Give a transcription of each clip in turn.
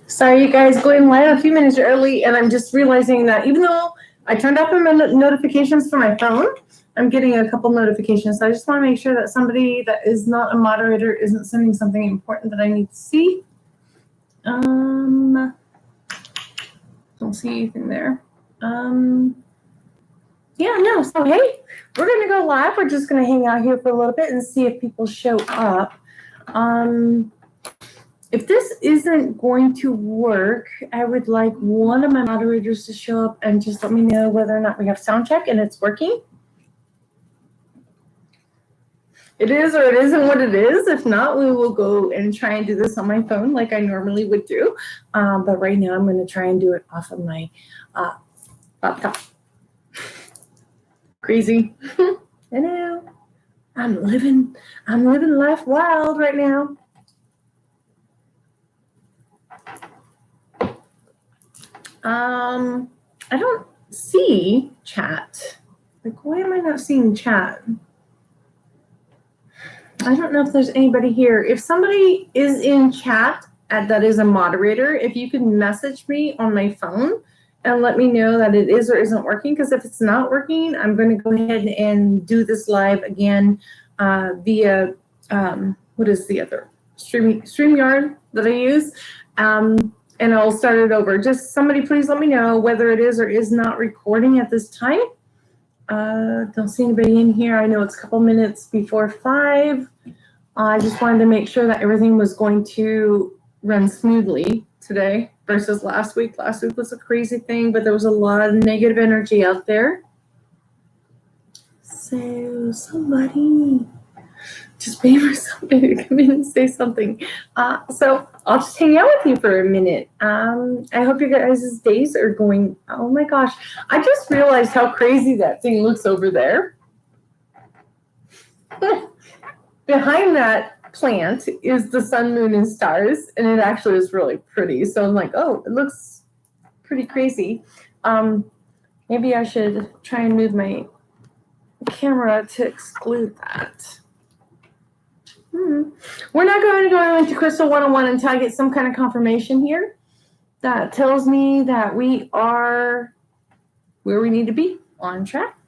Sorry, you guys, going live a few minutes early, and I'm just realizing that even though I turned off my notifications for my phone, I'm getting a couple notifications. So I just want to make sure that somebody that is not a moderator isn't sending something important that I need to see. Don't see anything there. Yeah, no. So hey, we're gonna go live. We're just gonna hang out here for a little bit and see if people show up. If this isn't going to work, I would like one of my moderators to show up and just let me know whether or not we have sound check and it's working. It is or it isn't what it is. If not, we will go and try and do this on my phone like I normally would do. But right now I'm going to try and do it off of my laptop. Crazy. I know. I'm living life wild right now. I don't see chat. Like, why am I not seeing chat? I don't know if there's anybody here. If somebody is in chat that is a moderator, if you can message me on my phone and let me know that it is or isn't working, because if it's not working, I'm going to go ahead and do this live again via, what is the other? StreamYard that I use. And I'll start it over. Just somebody please let me know whether it is or is not recording at this time. Don't see anybody in here. I know it's a couple minutes before 5. I just wanted to make sure that everything was going to run smoothly today versus last week. Last week was a crazy thing, but there was a lot of negative energy out there. So somebody just wait for somebody to come in and say something. So I'll just hang out with you for a minute. I hope you guys' days are going, oh my gosh. I just realized how crazy that thing looks over there. Behind that plant is the sun, moon, and stars, and it actually is really pretty. So I'm like, oh, it looks pretty crazy. Maybe I should try and move my camera to exclude that. We're not going to go into Crystal 101 until I get some kind of confirmation here that tells me that we are where we need to be, on track,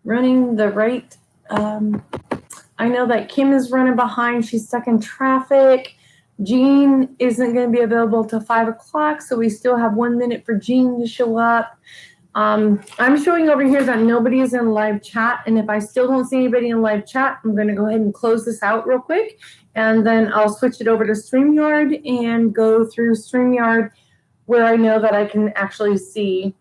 running the right. I know that Kim is running behind. She's stuck in traffic. Jean isn't going to be available till 5 o'clock, so we still have 1 minute for Jean to show up. I'm showing over here that nobody is in live chat, and if I still don't see anybody in live chat, I'm going to go ahead and close this out real quick, and then I'll switch it over to StreamYard and go through StreamYard where I know that I can actually see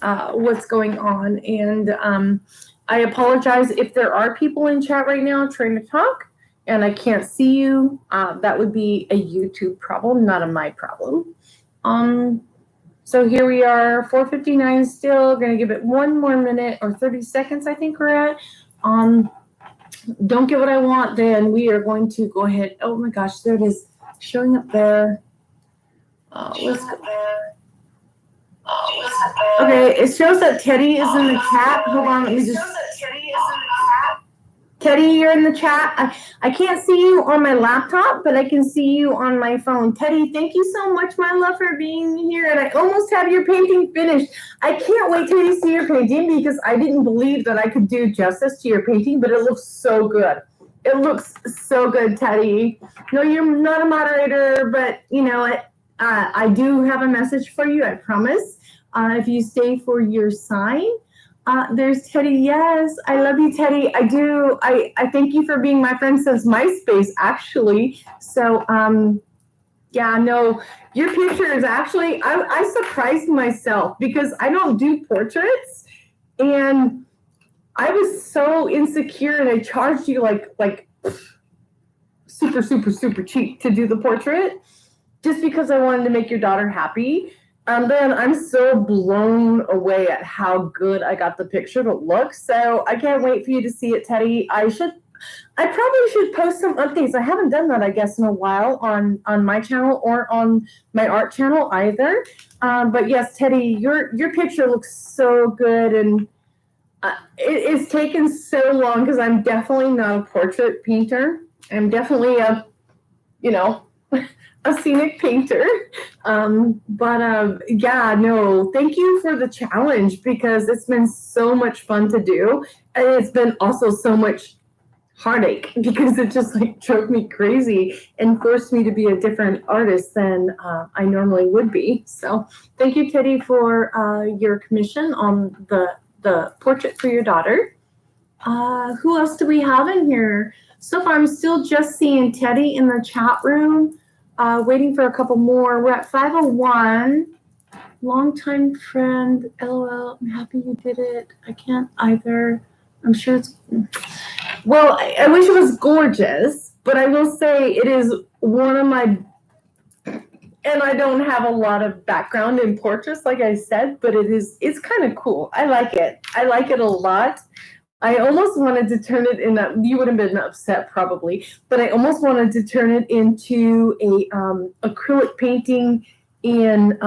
what's going on. And I apologize if there are people in chat right now trying to talk and I can't see you. That would be a YouTube problem, not a my problem. So here we are, 4:59 still. Going to give it 1 more minute or 30 seconds, I think we're at. Don't get what I want, then we are going to go ahead. Oh my gosh, there it is, showing up there. Let's go. Okay, it shows that Teddy is in the chat. Hold on, let me just. Teddy, you're in the chat. I can't see you on my laptop, but I can see you on my phone. Teddy, thank you so much, my love, for being here. And I almost have your painting finished. I can't wait till you see your painting because I didn't believe that I could do justice to your painting, but it looks so good. It looks so good, Teddy. No, you're not a moderator, but you know what? I do have a message for you, I promise. If you stay for your sign. There's Teddy. Yes, I love you, Teddy. I do. I thank you for being my friend since MySpace, actually. So, yeah, no, your picture is actually, I surprised myself because I don't do portraits. And I was so insecure and I charged you like super, super, super cheap to do the portrait just because I wanted to make your daughter happy. And then I'm so blown away at how good I got the picture to look. So I can't wait for you to see it, Teddy. I probably should post some updates. I haven't done that, I guess, in a while on my channel or on my art channel either. But yes, Teddy, your picture looks so good. And It's taken so long because I'm definitely not a portrait painter. I'm definitely a, you know, a scenic painter. Yeah, no, thank you for the challenge because it's been so much fun to do. And it's been also so much heartache because it just like drove me crazy and forced me to be a different artist than I normally would be. So thank you, Teddy, for your commission on the portrait for your daughter. Who else do we have in here? So far, I'm still just seeing Teddy in the chat room, waiting for a couple more. We're at 501. Longtime friend, LOL. I'm happy you did it. I can't either. I'm sure it's... Well, I wish it was gorgeous, but I will say it is one of my... And I don't have a lot of background in portraits, like I said, but it's kind of cool. I like it. I like it a lot. I almost wanted to turn it in a, you would have been upset probably, but I almost wanted to turn it into a acrylic painting in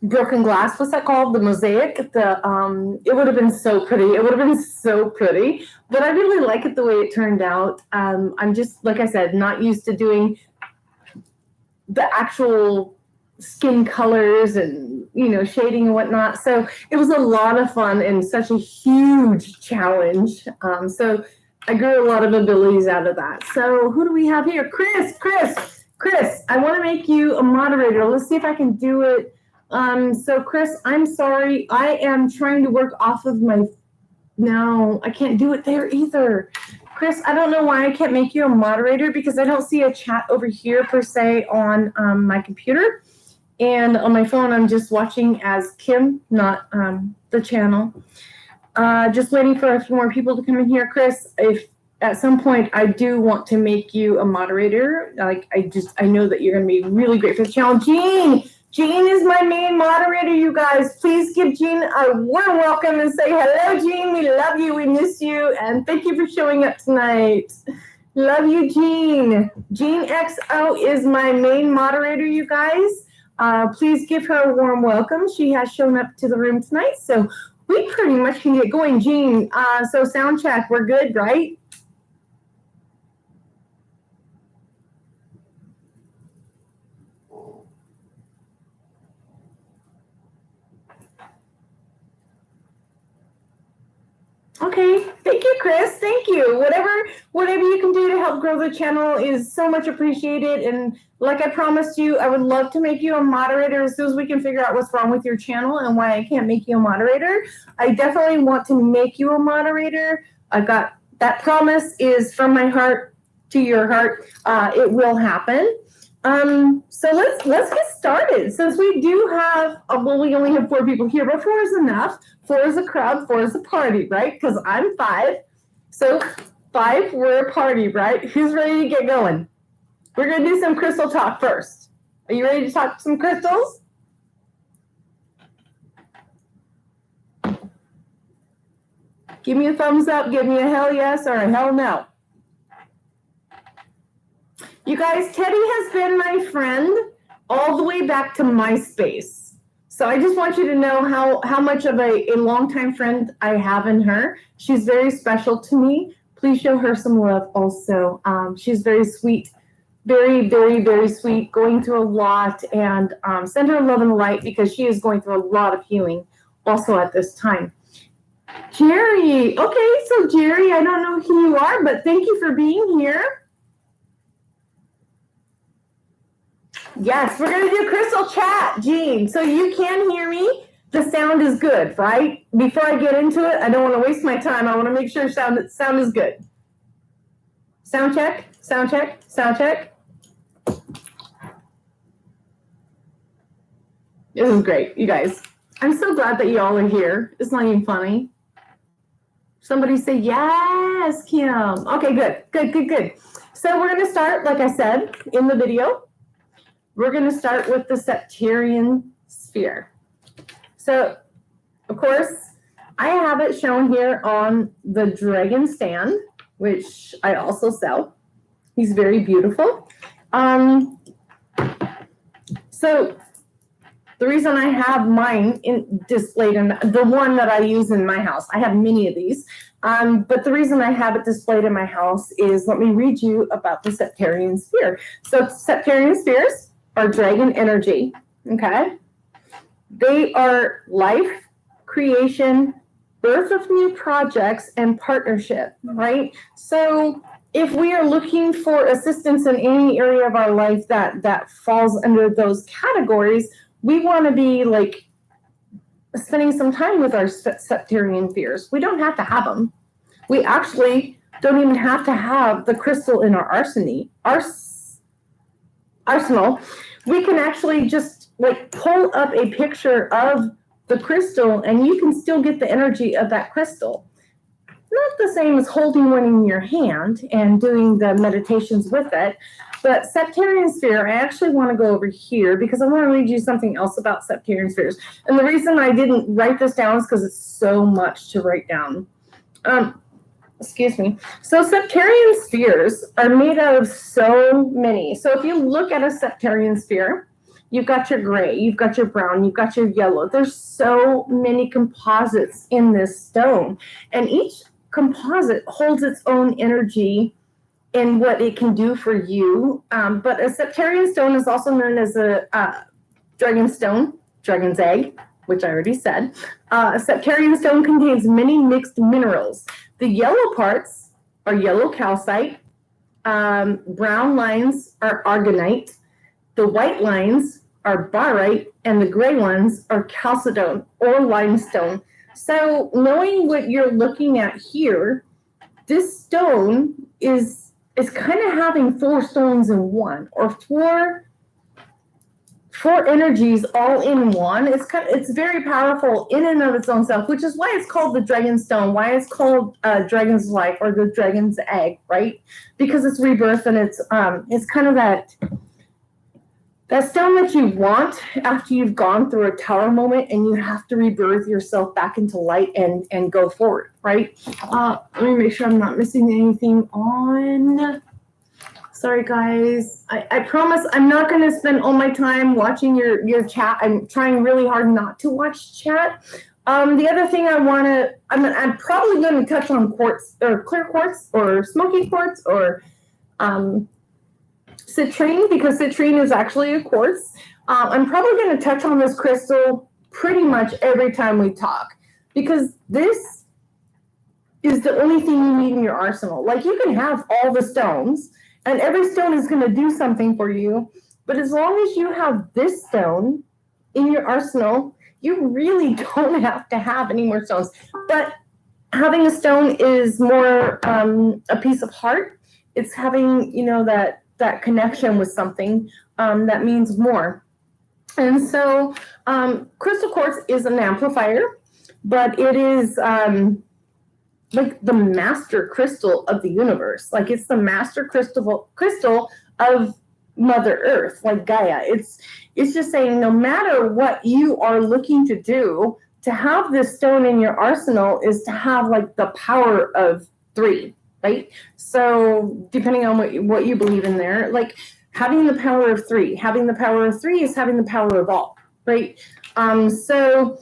broken glass. What's that called? The mosaic. It would have been so pretty. It would have been so pretty, but I really like it the way it turned out. I'm just, like I said, not used to doing the actual skin colors and, you know, shading and whatnot. So it was a lot of fun and such a huge challenge. So I grew a lot of abilities out of that. So who do we have here? Chris, I want to make you a moderator. Let's see if I can do it. So Chris, I'm sorry. I am trying to work off of my, no, I can't do it there either. Chris, I don't know why I can't make you a moderator because I don't see a chat over here per se on my computer. And on my phone, I'm just watching as Kim, not the channel. Just waiting for a few more people to come in here. Chris, if at some point I do want to make you a moderator, like I know that you're going to be really great for the channel. Jean is my main moderator, you guys. Please give Jean a warm welcome and say, hello, Jean. We love you. We miss you. And thank you for showing up tonight. Love you, Jean. Jean XO is my main moderator, you guys. Please give her a warm welcome. She has shown up to the room tonight, so we pretty much can get going. Jean, so sound check, we're good, right? Okay, thank you, Chris. Thank you. Whatever you can do to help grow the channel is so much appreciated. And like I promised you, I would love to make you a moderator as soon as we can figure out what's wrong with your channel and why I can't make you a moderator. I definitely want to make you a moderator. I got that promise is from my heart to your heart. It will happen. So let's get started. Since we do have, well, we only have 4 people here, but 4 is enough. 4 is a crowd, 4 is a party, right? Because I'm 5. So 5, we're a party, right? Who's ready to get going? We're going to do some crystal talk first. Are you ready to talk some crystals? Give me a thumbs up, give me a hell yes or a hell no. You guys, Teddy has been my friend all the way back to MySpace. So I just want you to know how much of a longtime friend I have in her. She's very special to me. Please show her some love also. She's very sweet, very, very, very sweet, going through a lot, and send her love and light because she is going through a lot of healing also at this time. Jerry, okay, so Jerry, I don't know who you are, but thank you for being here. Yes, we're going to do crystal chat, Jean. So you can hear me. The sound is good, right? Before I get into it, I don't want to waste my time. I want to make sure sound is good. Sound check, sound check, sound check. This is great, you guys. I'm so glad that you all are here. It's not even funny. Somebody say, yes, Kim. Okay, good. So we're going to start, like I said, in the video. We're going to start with the Septarian sphere. So, of course, I have it shown here on the dragon stand, which I also sell. He's very beautiful. So The reason I have mine displayed in the one that I use in my house, I have many of these, but the reason I have it displayed in my house is, let me read you about the Septarian sphere. So Septarian spheres are dragon energy, okay? They are life, creation, birth of new projects, and partnership, right? So if we are looking for assistance in any area of our life that falls under those categories, we want to be like spending some time with our Septarian spheres. We don't have to have them. We actually don't even have to have the crystal in our arsenal. We can actually just like pull up a picture of the crystal and you can still get the energy of that crystal. Not the same as holding one in your hand and doing the meditations with it, but Septarian sphere, I actually want to go over here because I want to read you something else about Septarian spheres. And the reason I didn't write this down is because it's so much to write down. Excuse me. So Septarian spheres are made out of so many. So if you look at a Septarian sphere, you've got your gray, you've got your brown, you've got your yellow. There's so many composites in this stone. And each composite holds its own energy in what it can do for you. But a Septarian stone is also known as a dragon stone, dragon's egg, which I already said. A Septarian stone contains many mixed minerals. The yellow parts are yellow calcite, brown lines are aragonite, the white lines are barite, and the gray ones are chalcedone or limestone. So knowing what you're looking at here, this stone is kind of having four stones in one, or four energies all in one. It's very powerful in and of its own self, which is why it's called the dragon stone, why it's called dragon's life or the dragon's egg, right? Because it's rebirth and it's kind of that stone that you want after you've gone through a tower moment and you have to rebirth yourself back into light and go forward, right? Let me make sure I'm not missing anything on. Sorry, guys. I promise I'm not going to spend all my time watching your chat. I'm trying really hard not to watch chat. The other thing I'm probably going to touch on quartz or clear quartz or smoky quartz or citrine, because citrine is actually a quartz. I'm probably going to touch on this crystal pretty much every time we talk, because this is the only thing you need in your arsenal. Like, you can have all the stones, and every stone is going to do something for you. But as long as you have this stone in your arsenal, you really don't have to have any more stones. But having a stone is more a piece of heart. It's having, that connection with something that means more. And so crystal quartz is an amplifier, but it is like the master crystal of the universe. Like, it's the master crystal of Mother Earth, like Gaia. It's just saying, no matter what you are looking to do, to have this stone in your arsenal is to have like the power of 3, right? So depending on what you believe in there, like having the power of 3 is having the power of all, right? So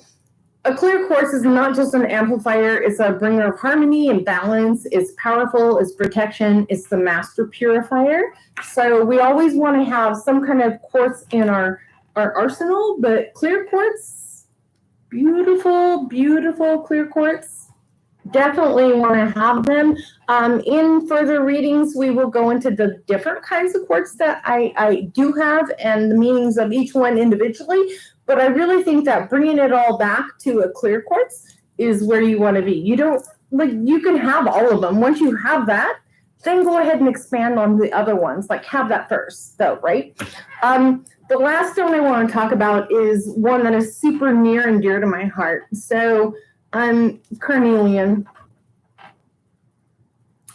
a clear quartz is not just an amplifier, it's a bringer of harmony and balance. It's powerful, it's protection, it's the master purifier. So we always want to have some kind of quartz in our arsenal, but clear quartz, beautiful, beautiful clear quartz, definitely want to have them. In further readings, we will go into the different kinds of quartz that I do have and the meanings of each one individually. But I really think that bringing it all back to a clear quartz is where you want to be. You can have all of them. Once you have that, then go ahead and expand on the other ones. Like, have that first, though, right? The last stone I want to talk about is one that is super near and dear to my heart. So, carnelian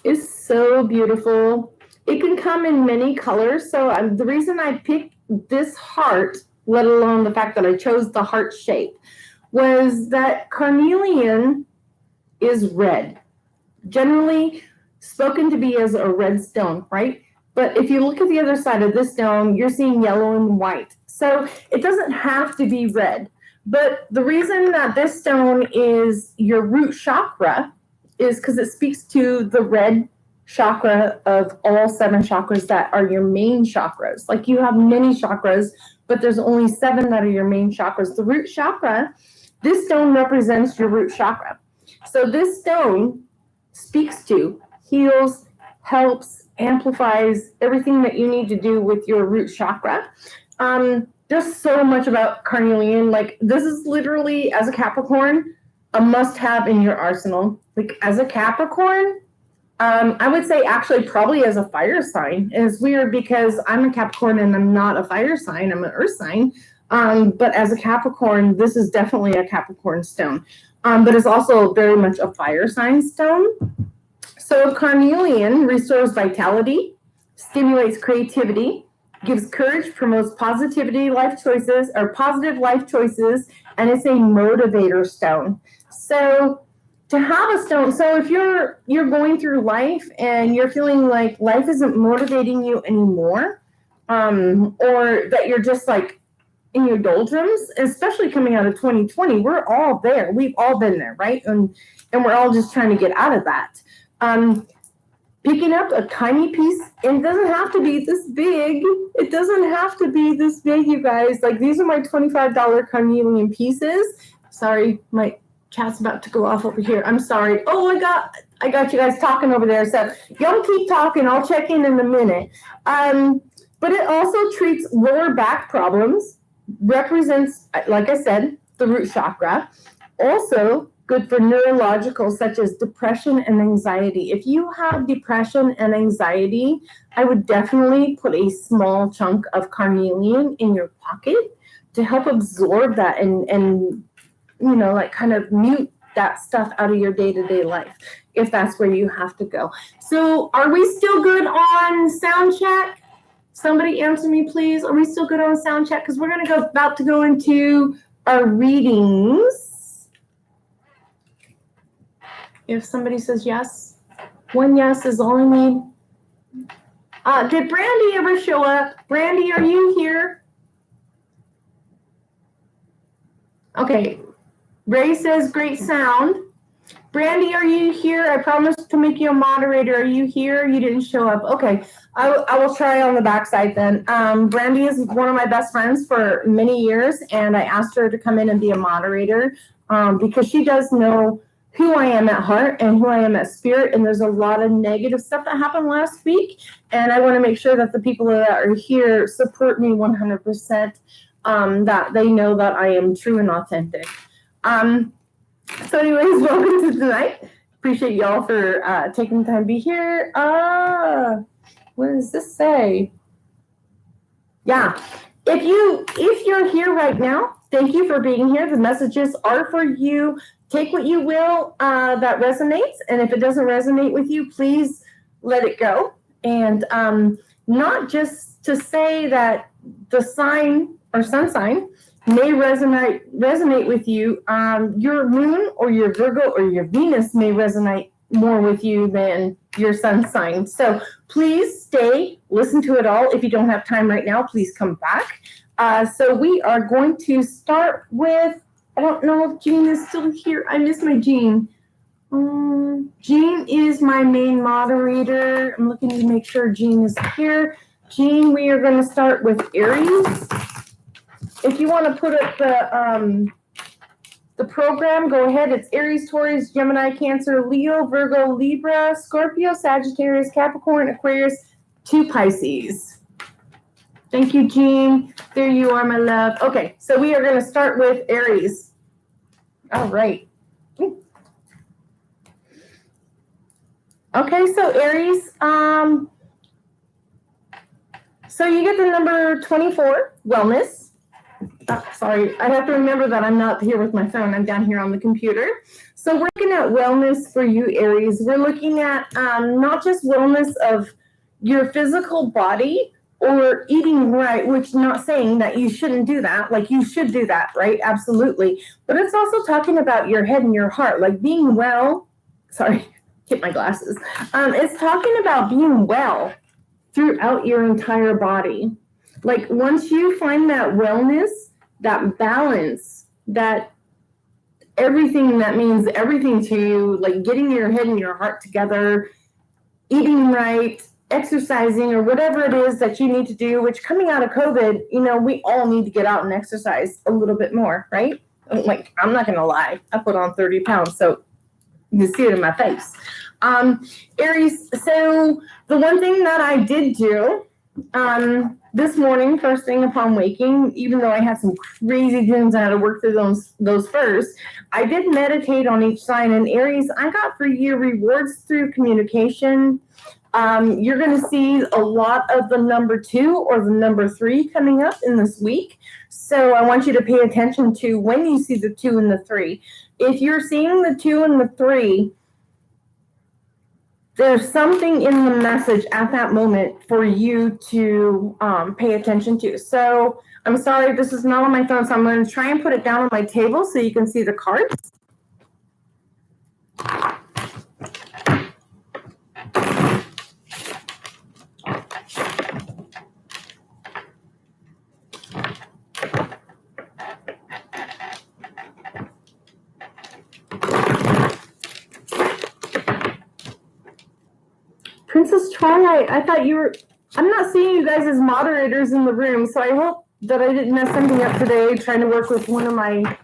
is so beautiful. It can come in many colors. So the reason I picked this heart, let alone the fact that I chose the heart shape, was that carnelian is red. Generally spoken to be as a red stone, right? But if you look at the other side of this stone, you're seeing yellow and white. So it doesn't have to be red. But the reason that this stone is your root chakra is because it speaks to the red chakra of all 7 chakras that are your main chakras. Like you have many chakras, but there's only 7 that are your main chakras. The root chakra, this stone represents your root chakra. So this stone speaks to, heals, helps, amplifies everything that you need to do with your root chakra. There's so much about carnelian. Like this is literally, as a Capricorn, a must-have in your arsenal. Like as a Capricorn, I would say actually probably as a fire sign. And it's weird because I'm a Capricorn and I'm not a fire sign. I'm an earth sign. But as a Capricorn, this is definitely a Capricorn stone. But it's also very much a fire sign stone. So carnelian restores vitality, stimulates creativity, gives courage, promotes positivity, life choices, or positive life choices, and it's a motivator stone. So to have a stone, so if you're going through life and you're feeling like life isn't motivating you anymore, or that you're just like in your doldrums, especially coming out of 2020, we're all there. We've all been there, right? And we're all just trying to get out of that. Picking up a tiny piece, and it doesn't have to be this big. It doesn't have to be this big, you guys. Like these are my $25 carnelian pieces. Sorry, my cat's about to go off over here. I'm sorry. Oh, I got you guys talking over there. So y'all keep talking. I'll check in a minute. But it also treats lower back problems, represents, like I said, the root chakra. Also good for neurological, such as depression and anxiety. If you have depression and anxiety, I would definitely put a small chunk of carnelian in your pocket to help absorb that and you know, like kind of mute that stuff out of your day-to-day life, if that's where you have to go. So are we still good on sound check? Somebody answer me, please. Are we still good on sound check? Because we're about to go into our readings. If somebody says yes, one yes is all I need. Did Brandy ever show up? Brandy, are you here? Okay. Ray says great sound. Brandy, are you here? I promised to make you a moderator. Are you here? You didn't show up. Okay. I will try on the backside then. Brandy is one of my best friends for many years, and I asked her to come in and be a moderator because she does know who I am at heart and who I am at spirit. And there's a lot of negative stuff that happened last week. And I want to make sure that the people that are here support me 100%, that they know that I am true and authentic. So anyways, welcome to tonight. Appreciate y'all for taking the time to be here. What does this say? Yeah. If you're here right now, thank you for being here. The messages are for you. Take what you will that resonates, and if it doesn't resonate with you, please let it go. And not just to say that the sign or sun sign may resonate with you. Your moon or your Virgo or your Venus may resonate more with you than your sun sign. So please stay, listen to it all. If you don't have time right now, please come back. So we are going to start with, I don't know if Jean is still here. I miss my Jean. Jean is my main moderator. I'm looking to make sure Jean is here. Jean, we are going to start with Aries. If you want to put up the program, go ahead. It's Aries, Taurus, Gemini, Cancer, Leo, Virgo, Libra, Scorpio, Sagittarius, Capricorn, Aquarius, 2 Pisces. Thank you, Jean. There you are, my love. Okay, so we are going to start with Aries. All right. Okay, so Aries, so you get the number 24, wellness. Sorry, I have to remember that I'm not here with my phone. I'm down here on the computer. So we're looking at wellness for you, Aries. We're looking at not just wellness of your physical body or eating right, which not saying that you shouldn't do that. Like you should do that, right? Absolutely. But it's also talking about your head and your heart, like being well. Sorry, get my glasses. It's talking about being well throughout your entire body. Like once you find that wellness, that balance, that everything that means everything to you, like getting your head and your heart together, eating right, exercising, or whatever it is that you need to do, which coming out of COVID, you know, we all need to get out and exercise a little bit more, right? Like, I'm not going to lie. I put on 30 pounds, so you see it in my face. Aries, so the one thing that I did do this morning, first thing upon waking, even though I had some crazy dreams, I had to work through those first, I did meditate on each sign. And Aries, I got for you rewards through communication. You're going to see a lot of the number 2 or the number 3 coming up in this week. So I want you to pay attention to when you see the 2 and the 3. If you're seeing the 2 and the 3, there's something in the message at that moment for you to pay attention to. So I'm sorry, this is not on my phone, so I'm going to try and put it down on my table so you can see the cards. Princess Twilight, I thought you were, I'm not seeing you guys as moderators in the room, so I hope that I didn't mess something up today trying to work with one of my,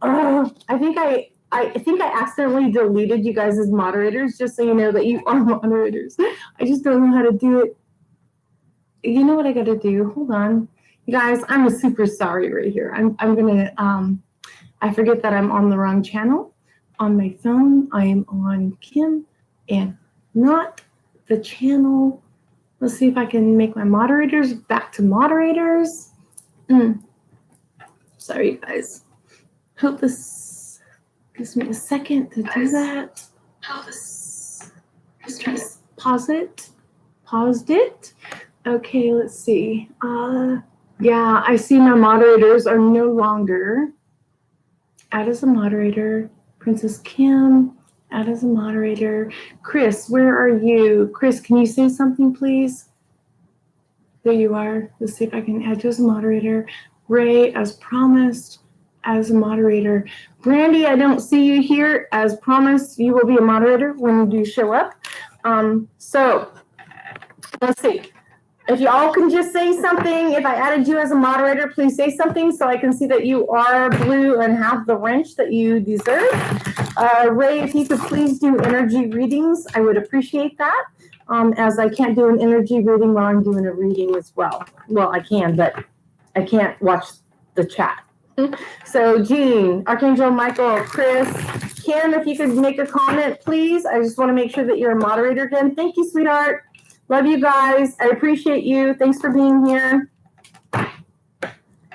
I think I accidentally deleted you guys as moderators, just so you know that you are moderators. I just don't know how to do it. You know what I got to do? Hold on. You guys, I'm super sorry right here. I'm going to, I forget that I'm on the wrong channel. On my phone, I am on Kim and not the channel. Let's see if I can make my moderators back to moderators. Sorry, you guys. Hope this gives me a second to do that. Let's try to pause it. Paused it. Okay, let's see. Yeah, I see my moderators are no longer. Add as a moderator. Princess Kim, add as a moderator. Chris, where are you? Chris, can you say something, please? There you are. Let's see if I can add you as a moderator. Ray, as promised, as a moderator. Brandy, I don't see you here. As promised, you will be a moderator when you do show up. So let's see. If y'all can just say something, if I added you as a moderator, please say something so I can see that you are blue and have the wrench that you deserve. Ray, if you could please do energy readings, I would appreciate that, as I can't do an energy reading while I'm doing a reading as well. Well, I can, but I can't watch the chat. So Jean, Archangel Michael, Chris, Kim, if you could make a comment, please. I just want to make sure that you're a moderator again. Thank you, sweetheart. Love you guys. I appreciate you. Thanks for being here.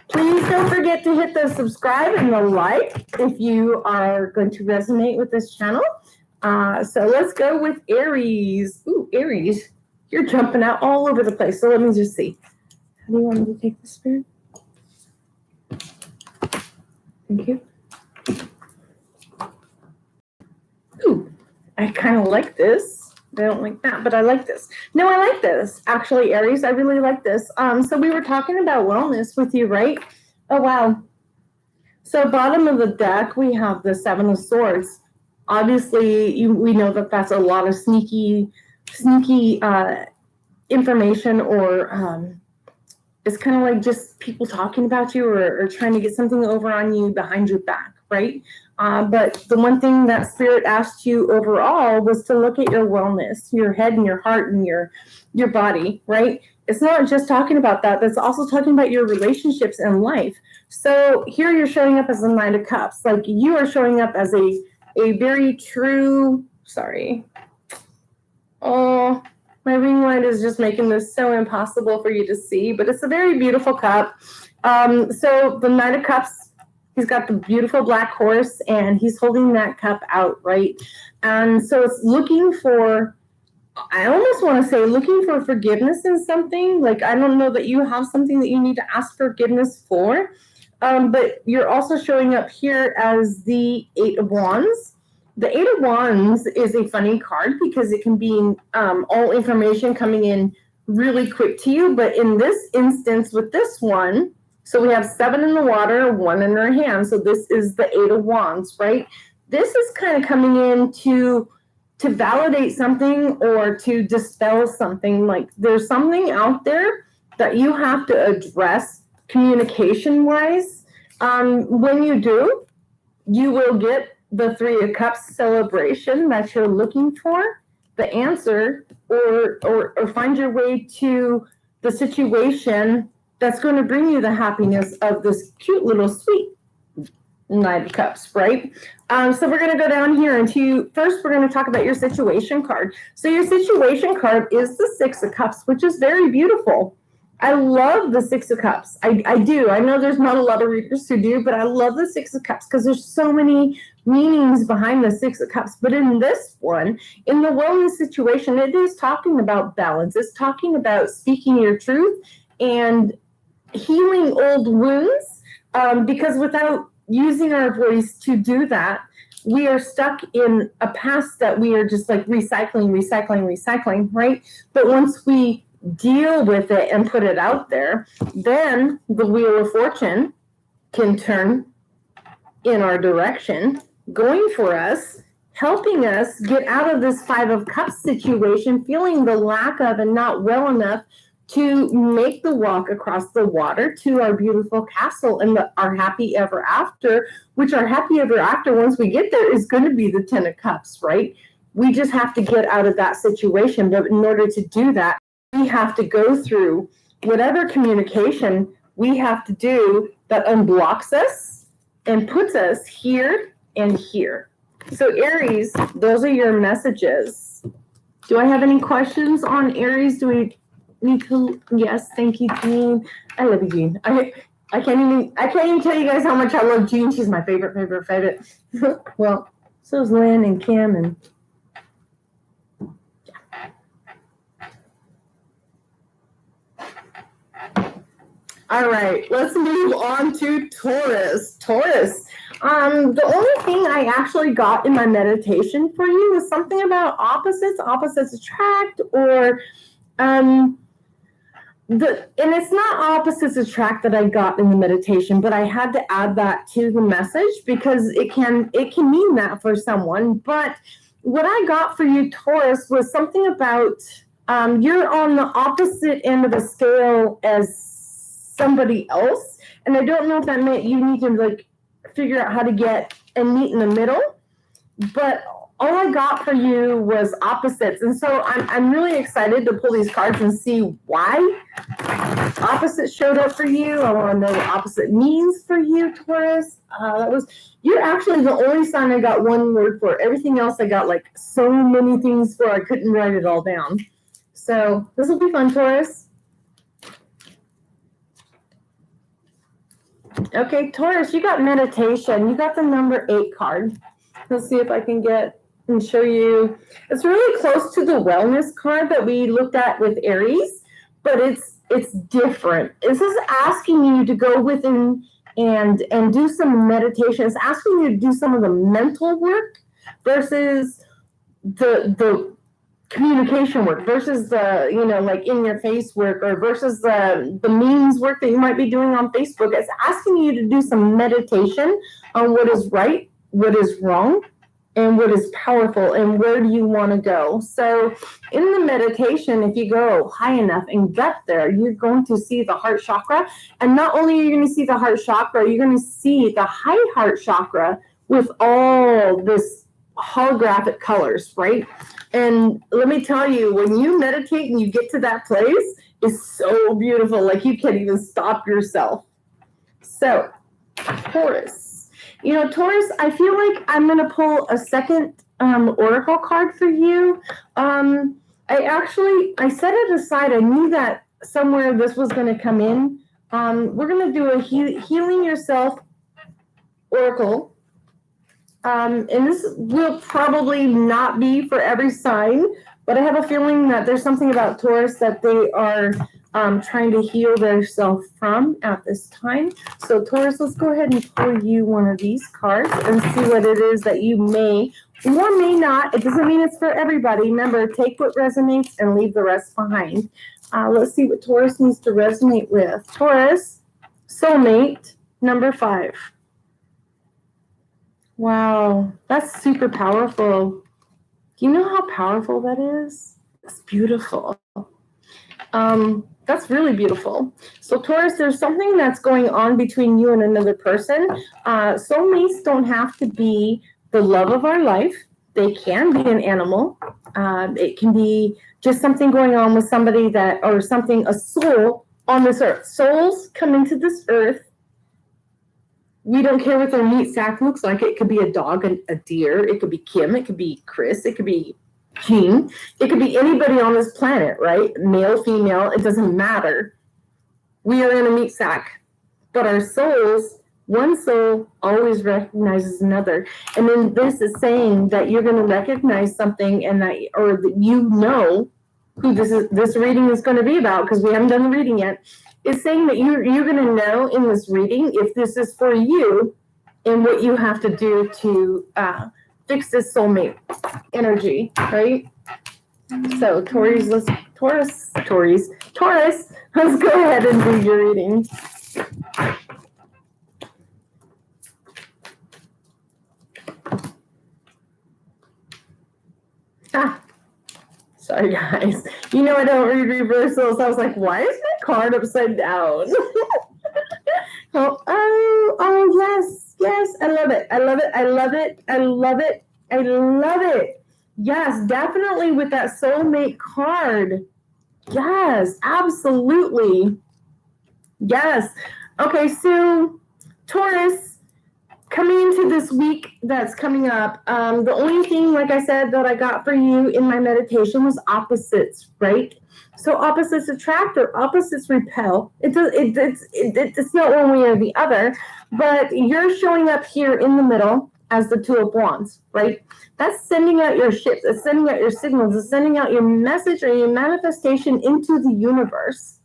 Please don't forget to hit the subscribe and the like if you are going to resonate with this channel. So let's go with Aries. Ooh, Aries, you're jumping out all over the place. So let me just see. How do you want me to take the spirit? Thank you. Ooh, I kind of like this. I don't like that, but I like this. No, I like this. Actually, Aries, I really like this. So we were talking about wellness with you, right? Oh, wow. So bottom of the deck, we have the 7 of Swords. Obviously, we know that that's a lot of sneaky information, or it's kind of like just people talking about you or trying to get something over on you behind your back, right? But the one thing that Spirit asked you overall was to look at your wellness, your head and your heart and your body, right? It's not just talking about that. That's also talking about your relationships and life. So here you're showing up as a Knight of Cups. Like you are showing up as a very true, sorry. Oh, my ring light is just making this so impossible for you to see, but it's a very beautiful cup. So the Knight of Cups, he's got the beautiful black horse and he's holding that cup out, right? And so it's looking for, I almost want to say looking for forgiveness in something. Like, I don't know that you have something that you need to ask forgiveness for, but you're also showing up here as the 8 of Wands. The 8 of Wands is a funny card because it can be all information coming in really quick to you. But in this instance with this one, so we have 7 in the water, 1 in her hand. So this is the 8 of Wands, right? This is kind of coming in to validate something or to dispel something. Like there's something out there that you have to address communication-wise. When you do, you will get the 3 of Cups celebration that you're looking for, the answer, or find your way to the situation that's going to bring you the happiness of this cute little sweet Knight of Cups, right? So we're going to go down here into, first we're going to talk about your situation card. So your situation card is the 6 of Cups, which is very beautiful. I love the 6 of Cups. I do. I know there's not a lot of readers who do, but I love the 6 of Cups because there's so many meanings behind the 6 of Cups. But in this one, in the wellness situation, it is talking about balance. It's talking about speaking your truth and healing old wounds, because without using our voice to do that, we are stuck in a past that we are just like recycling, right? But once we deal with it and put it out there, then the wheel of fortune can turn in our direction, going for us, helping us get out of this 5 of Cups situation, feeling the lack of and not well enough to make the walk across the water to our beautiful castle and our happy ever after, which our happy ever after, once we get there, is going to be the 10 of Cups, right? We just have to get out of that situation. But in order to do that, we have to go through whatever communication we have to do that unblocks us and puts us here and here. So Aries, those are your messages. Do I have any questions on Aries? Do we need to? Yes, thank you, Jean. I love you, Jean. I can't even tell you guys how much I love Jean. She's my favorite. Well, so is Lynn and Kim and all right, let's move on to Taurus. Taurus. The only thing I actually got in my meditation for you was something about opposites attract, or and it's not opposites attract that I got in the meditation, but I had to add that to the message because it can mean that for someone. But what I got for you, Taurus, was something about you're on the opposite end of the scale as somebody else, and I don't know if that meant you need to like figure out how to get and meet in the middle, but all I got for you was opposites. And so I'm really excited to pull these cards and see why opposite showed up for you. I want to know what opposite means for you, Taurus. You're actually the only sign I got one word for. Everything else I got like so many things for, I couldn't write it all down. So this will be fun, Taurus. Okay, Taurus, you got meditation. You got the number 8 card. Let's see if I can get and show you. It's really close to the wellness card that we looked at with Aries, but it's different. This is asking you to go within and do some meditation. It's asking you to do some of the mental work versus the communication work, versus the like in your face work, or versus the memes work that you might be doing on Facebook. It's asking you to do some meditation on what is right, what is wrong, and what is powerful, and where do you want to go. So in the meditation, if you go high enough and get there, you're going to see the heart chakra. And not only are you going to see the heart chakra, you're going to see the high heart chakra with all this holographic colors, right? And let me tell you, when you meditate and you get to that place, it's so beautiful. Like you can't even stop yourself. So, Taurus. Taurus, I feel like I'm going to pull a second oracle card for you. I set it aside. I knew that somewhere this was going to come in. We're going to do a healing yourself oracle. And this will probably not be for every sign, but I have a feeling that there's something about Taurus that they are trying to heal themselves from at this time. So Taurus, let's go ahead and pull you one of these cards and see what it is that you may or may not. It doesn't mean it's for everybody. Remember, take what resonates and leave the rest behind. Let's see what Taurus needs to resonate with. Taurus, soulmate, number 5. Wow, that's super powerful. Do you know how powerful that is? It's beautiful. That's really beautiful. So Taurus, there's something that's going on between you and another person. Soulmates don't have to be the love of our life. They can be an animal. It can be just something going on with somebody that, or something, a soul on this earth. Souls come into this earth. We don't care what their meat sack looks like. It could be a dog, a deer. It could be Kim. It could be Chris. It could be Gene. It could be anybody on this planet, right? Male, female, it doesn't matter. We are in a meat sack. But our souls, one soul always recognizes another. And then this is saying that you're going to recognize something, and that, or that you know who this reading is going to be about, because we haven't done the reading yet. It's saying that you're going to know in this reading if this is for you and what you have to do to fix this soulmate energy, right? So Taurus, let's go ahead and do your reading. Sorry guys. You know I don't read reversals. I was like, why is my card upside down? Yes. I love it. Yes, definitely with that soulmate card. Yes, absolutely. Yes. Okay, so Taurus, coming into this week that's coming up, the only thing, like I said, that I got for you in my meditation was opposites, right? So opposites attract or opposites repel. It's not one way or the other, but you're showing up here in the middle as the Two of Wands, right? That's sending out your ships, it's sending out your signals, it's sending out your message or your manifestation into the universe,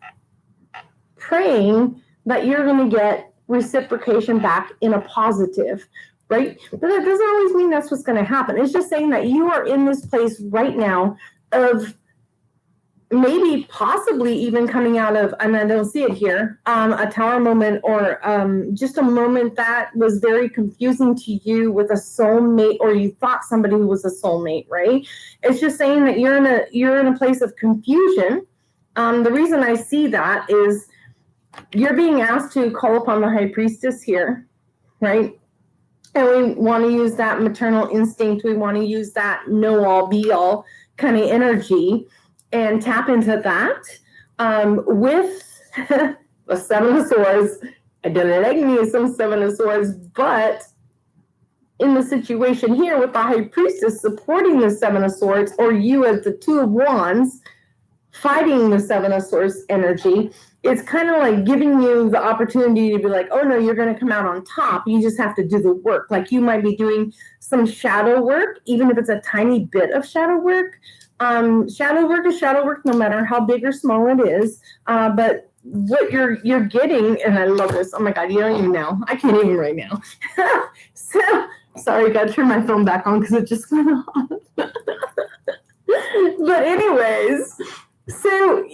praying that you're going to get reciprocation back in a positive, right? But that doesn't always mean that's what's going to happen. It's just saying that you are in this place right now of maybe possibly even coming out of, and I don't see it here, a tower moment, or just a moment that was very confusing to you with a soulmate, or you thought somebody was a soulmate, right? It's just saying that you're in a place of confusion. The reason I see that is you're being asked to call upon the High Priestess here, right? And we want to use that maternal instinct. We want to use that know-all, be-all kind of energy and tap into that with the Seven of Swords. I didn't like me some Seven of Swords, but in the situation here with the High Priestess supporting the Seven of Swords, or you as the Two of Wands fighting the Seven of Swords energy, it's kind of like giving you the opportunity to be like, oh no, you're going to come out on top. You just have to do the work. Like you might be doing some shadow work, even if it's a tiny bit of shadow work. Shadow work is shadow work, no matter how big or small it is. But what you're getting, and I love this. Oh my God, you don't even know. I can't even right now. So sorry, got to turn my phone back on because it just went off. But anyways, so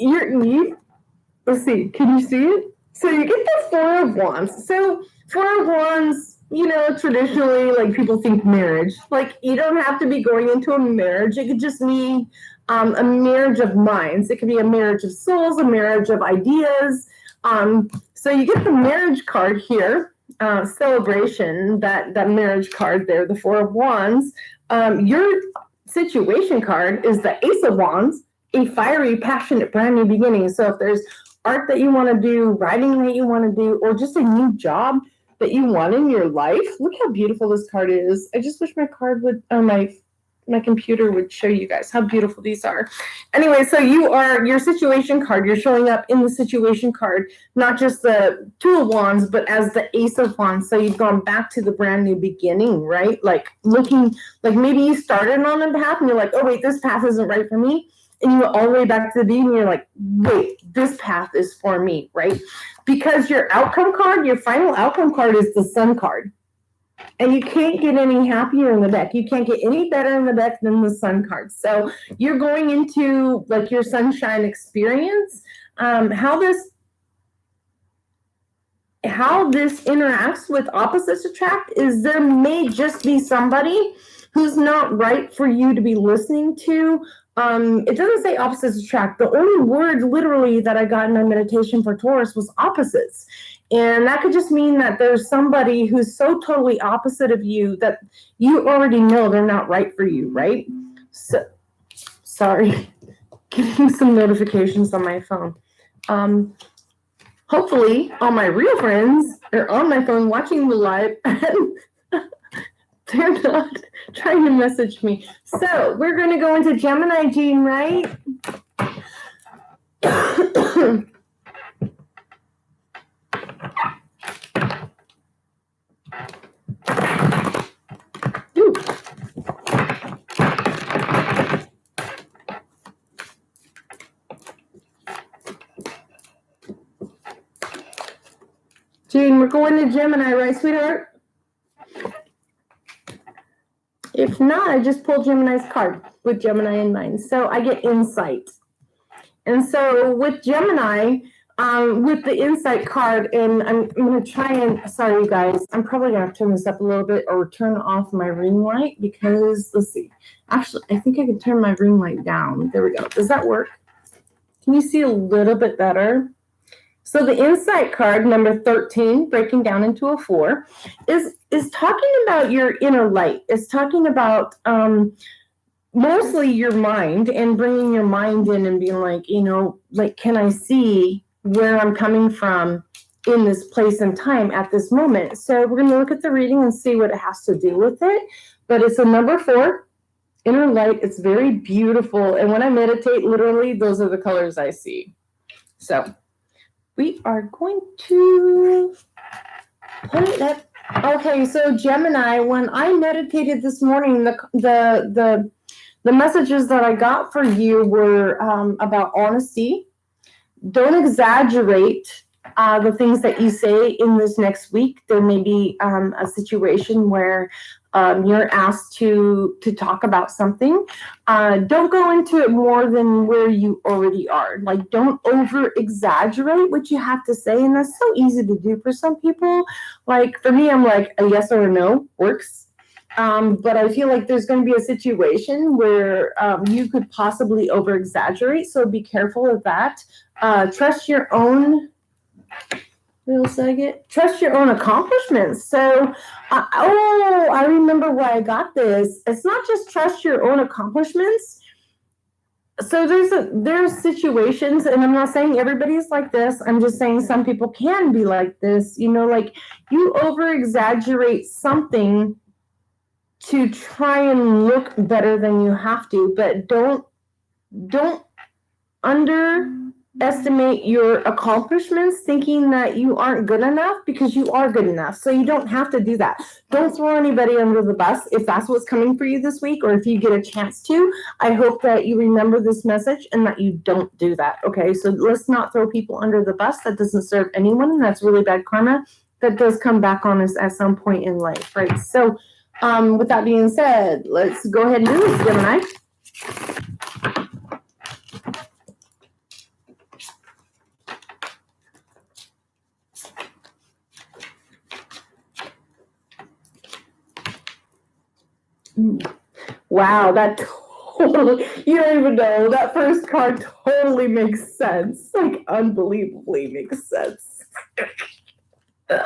let's see, can you see it? So you get the Four of Wands. So Four of Wands, you know, traditionally, like people think marriage. Like you don't have to be going into a marriage. It could just mean a marriage of minds. It could be a marriage of souls, a marriage of ideas. So you get the marriage card here, celebration, that marriage card there, the Four of Wands. Your situation card is the Ace of Wands, a fiery, passionate, brand new beginning. So if there's art that you want to do, writing that you want to do, or just a new job that you want in your life, look how beautiful this card is. I just wish my card would, my computer would show you guys how beautiful these are. Anyway, so you are your situation card. You're showing up in the situation card, not just the Two of Wands, but as the Ace of Wands. So you've gone back to the brand new beginning, right? Like looking, like maybe you started on a path and you're like, oh wait, this path isn't right for me. And you go all the way back to the beginning, you're like, wait, this path is for me, right? Because your outcome card, your final outcome card is the Sun card. And you can't get any happier in the deck. You can't get any better in the deck than the Sun card. So you're going into like your sunshine experience. How this interacts with opposites attract is there may just be somebody who's not right for you to be listening to. It doesn't say opposites attract. The only word literally that I got in my meditation for Taurus was opposites. And that could just mean that there's somebody who's so totally opposite of you that you already know they're not right for you, right? So, sorry, getting some notifications on my phone. Hopefully, all my real friends are on my phone watching the live, and they're not trying to message me. So we're going to go into Gemini, Jean, right? Jean, we're going to Gemini, right, sweetheart? If not, I just pulled Gemini's card with Gemini in mind. So I get insight. And so with Gemini, with the insight card, and I'm going to try and, sorry, you guys, I'm probably going to turn this up a little bit or turn off my ring light because, let's see. Actually, I think I can turn my ring light down. There we go. Does that work? Can you see a little bit better? So the insight card, number 13, breaking down into a 4, is talking about your inner light. It's talking about mostly your mind and bringing your mind in and being like, you know, like, can I see where I'm coming from in this place and time at this moment? So we're going to look at the reading and see what it has to do with it. But it's a number 4, inner light. It's very beautiful. And when I meditate, literally, those are the colors I see. So we are going to put it up. Okay, so Gemini, when I meditated this morning, the messages that I got for you were about honesty. Don't exaggerate the things that you say in this next week. There may be a situation where you're asked to talk about something. Don't go into it more than where you already are. Like, don't over exaggerate what you have to say. And that's so easy to do for some people. Like for me, I'm like, a yes or a no works. But I feel like there's going to be a situation where you could possibly over exaggerate. So be careful of that. Trust your own. Trust your own accomplishments. So, I remember why I got this. It's not just trust your own accomplishments. So there's situations, and I'm not saying everybody's like this. I'm just saying some people can be like this. You know, like you over exaggerate something to try and look better than you have to, but don't underestimate your accomplishments thinking that you aren't good enough, because you are good enough. So you don't have to do that. Don't throw anybody under the bus if that's what's coming for you this week, or if you get a chance to. I hope that you remember this message and that you don't do that. Okay, so let's not throw people under the bus. That doesn't serve anyone, and that's really bad karma that does come back on us at some point in life, right? So with that being said, let's go ahead and do this, Gemini. Wow, that totally, you don't even know, that first card totally makes sense. Like, unbelievably makes sense. I'm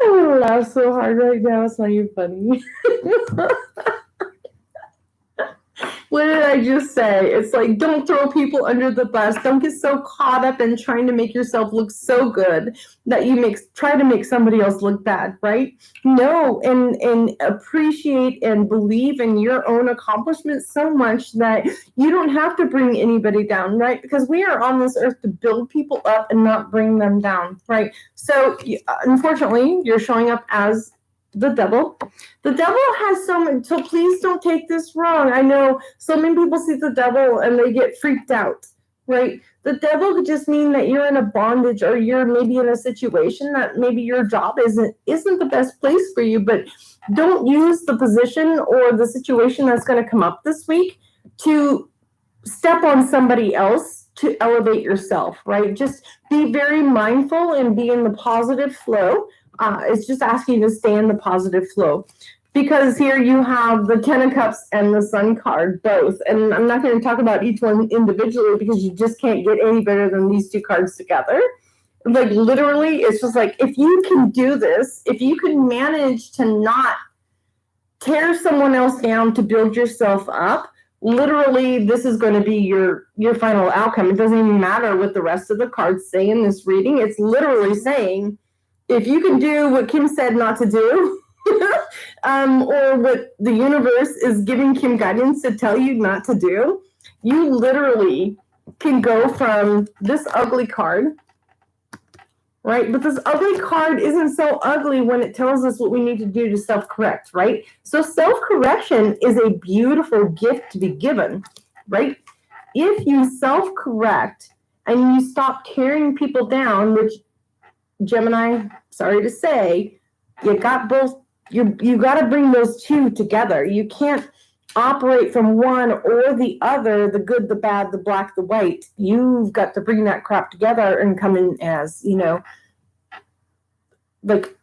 gonna laugh so hard right now, it's not even funny. What did I just say? It's like, don't throw people under the bus. Don't get so caught up in trying to make yourself look so good that you try to make somebody else look bad, right? No, and appreciate and believe in your own accomplishments so much that you don't have to bring anybody down, right? Because we are on this earth to build people up and not bring them down, right? So unfortunately, you're showing up as the devil. The devil has so please don't take this wrong. I know so many people see the devil and they get freaked out. right? The devil could just mean that you're in a bondage, or you're maybe in a situation that maybe your job isn't the best place for you, but don't use the position or the situation that's going to come up this week to step on somebody else to elevate yourself, right? Just be very mindful and be in the positive flow. It's just asking you to stay in the positive flow. Because here you have the Ten of Cups and the Sun card, both. And I'm not going to talk about each one individually because you just can't get any better than these two cards together. Like literally, it's just like, if you can do this, if you can manage to not tear someone else down to build yourself up, literally this is going to be your final outcome. It doesn't even matter what the rest of the cards say in this reading. It's literally saying, if you can do what Kim said not to do, or what the universe is giving Kim guidance to tell you not to do, you literally can go from this ugly card, right? But this ugly card isn't so ugly when it tells us what we need to do to self-correct, right? So self-correction is a beautiful gift to be given, right? If you self-correct and you stop tearing people down, which, Gemini, sorry to say, you got both. You got to bring those two together. You can't operate from one or the other, the good, the bad, the black, the white. You've got to bring that crap together and come in as, like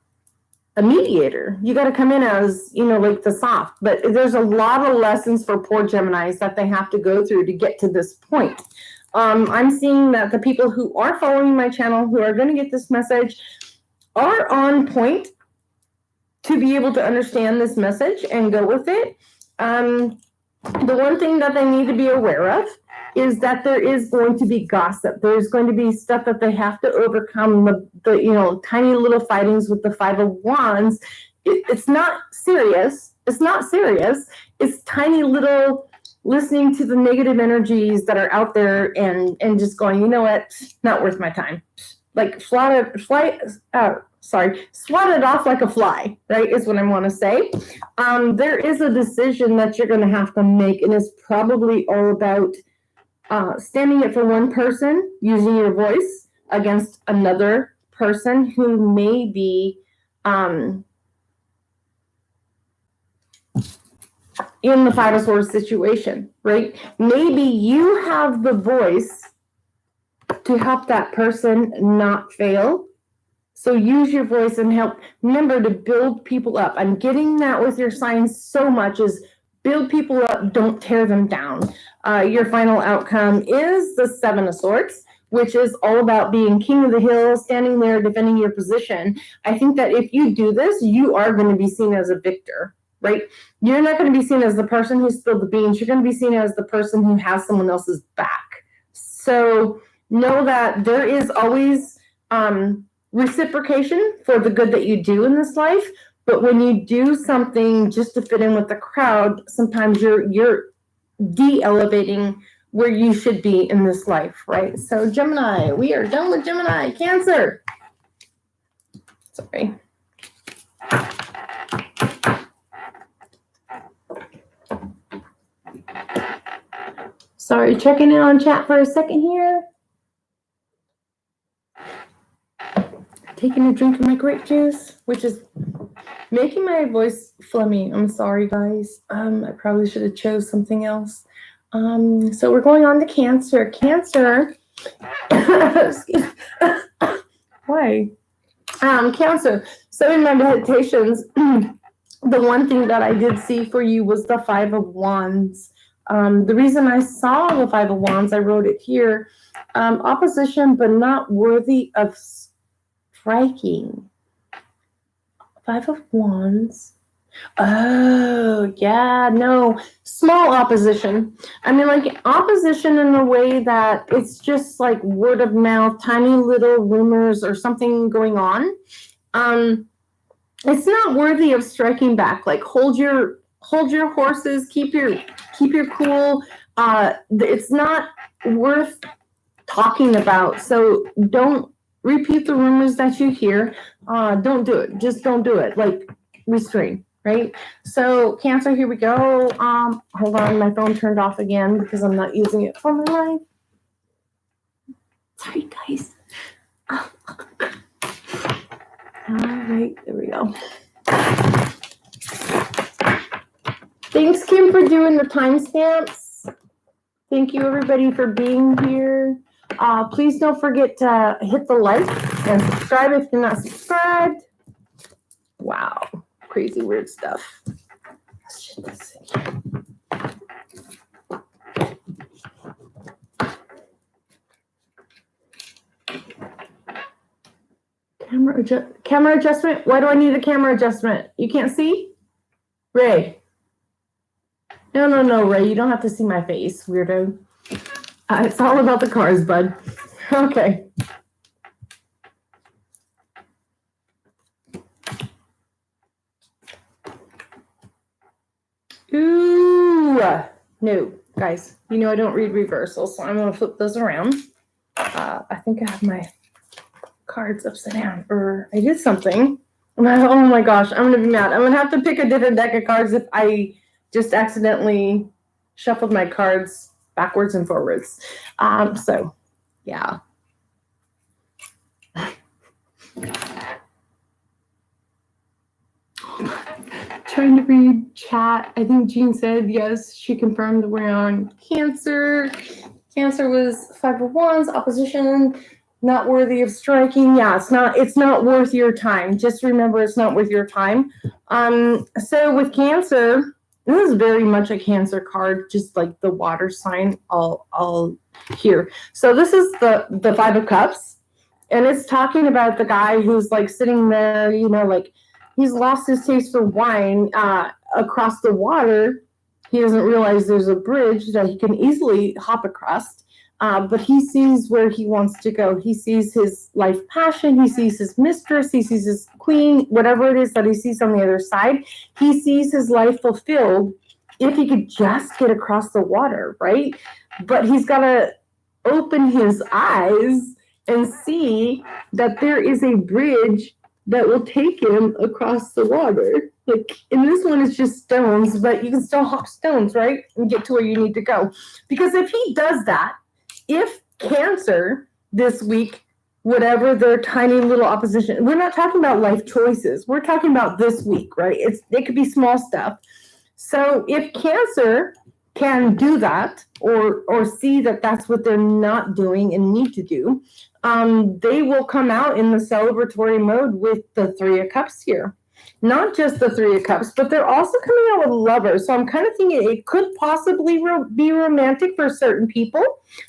a mediator. You got to come in as, like the soft. But there's a lot of lessons for poor Geminis that they have to go through to get to this point. I'm seeing that the people who are following my channel, who are going to get this message, are on point to be able to understand this message and go with it. The one thing that they need to be aware of is that there is going to be gossip. There's going to be stuff that they have to overcome, the tiny little fightings with the Five of Wands. It's not serious. It's not serious. It's tiny little listening to the negative energies that are out there and just going, you know what, not worth my time. Like swat it off like a fly, right, is what I want to say. There is a decision that you're going to have to make, and it's probably all about standing up for one person, using your voice against another person who may be in the Five of Swords situation, right? Maybe you have the voice to help that person not fail. So use your voice and help. Remember to build people up. I'm getting that with your signs so much, is build people up, don't tear them down. Your final outcome is the Seven of Swords, which is all about being king of the hill, standing there, defending your position. I think that if you do this, you are going to be seen as a victor, right? You're not going to be seen as the person who spilled the beans. You're going to be seen as the person who has someone else's back. So know that there is always reciprocation for the good that you do in this life, but when you do something just to fit in with the crowd, sometimes you're de-elevating where you should be in this life, right? So Gemini, we are done with Gemini. Cancer. Sorry. Sorry, checking in on chat for a second here. Taking a drink of my grape juice, which is making my voice phlegmy. I'm sorry, guys. I probably should have chose something else. So we're going on to Cancer. Cancer. Why? Cancer. So in my meditations, the one thing that I did see for you was the Five of Wands. The reason I saw the Five of Wands, I wrote it here. Opposition, but not worthy of striking. Five of Wands. Oh, yeah, no. Small opposition. I mean, like opposition in a way that it's just like word of mouth, tiny little rumors or something going on. It's not worthy of striking back. Like hold your horses, keep your cool. It's not worth talking about. So don't repeat the rumors that you hear. Don't do it. Just don't do it. Like restrain, right? So Cancer, here we go. Hold on, my phone turned off again because I'm not using it for my life. Sorry, guys. All right, there we go. Thanks, Kim, for doing the timestamps. Thank you, everybody, for being here. Please don't forget to hit the like and subscribe if you're not subscribed. Wow, crazy weird stuff. Let's see. Camera adjustment? Why do I need a camera adjustment? You can't see? Ray. No, Ray, you don't have to see my face, weirdo. It's all about the cars, bud. Okay. Ooh. No, guys, you know I don't read reversals, so I'm going to flip those around. I think I have my cards upside down, or I did something. Oh my gosh, I'm going to be mad. I'm going to have to pick a different deck of cards if I just accidentally shuffled my cards backwards and forwards. So, yeah. Trying to read chat. I think Jean said yes. She confirmed that we're on Cancer. Cancer was 5 of Wands, opposition, not worthy of striking. Yeah, it's not worth your time. Just remember, it's not worth your time. So with Cancer, this is very much a Cancer card, just like the water sign. All here. So this is the 5 of Cups, and it's talking about the guy who's like sitting there, you know, like he's lost his taste for wine across the water. He doesn't realize there's a bridge that he can easily hop across, but he sees where he wants to go. He sees his life passion. He sees his mistress. He sees his queen, whatever it is that he sees on the other side. He sees his life fulfilled if he could just get across the water, right? But he's got to open his eyes and see that there is a bridge that will take him across the water. Like, and this one is just stones, but you can still hop stones, right? And get to where you need to go. Because if he does that, if Cancer this week, whatever their tiny little opposition, we're not talking about life choices. We're talking about this week, right? It could be small stuff. So if Cancer can do that or see that that's what they're not doing and need to do, they will come out in the celebratory mode with the 3 of Cups here. Not just the 3 of Cups, but they're also coming out with Lovers. So I'm kind of thinking it could possibly be romantic for certain people.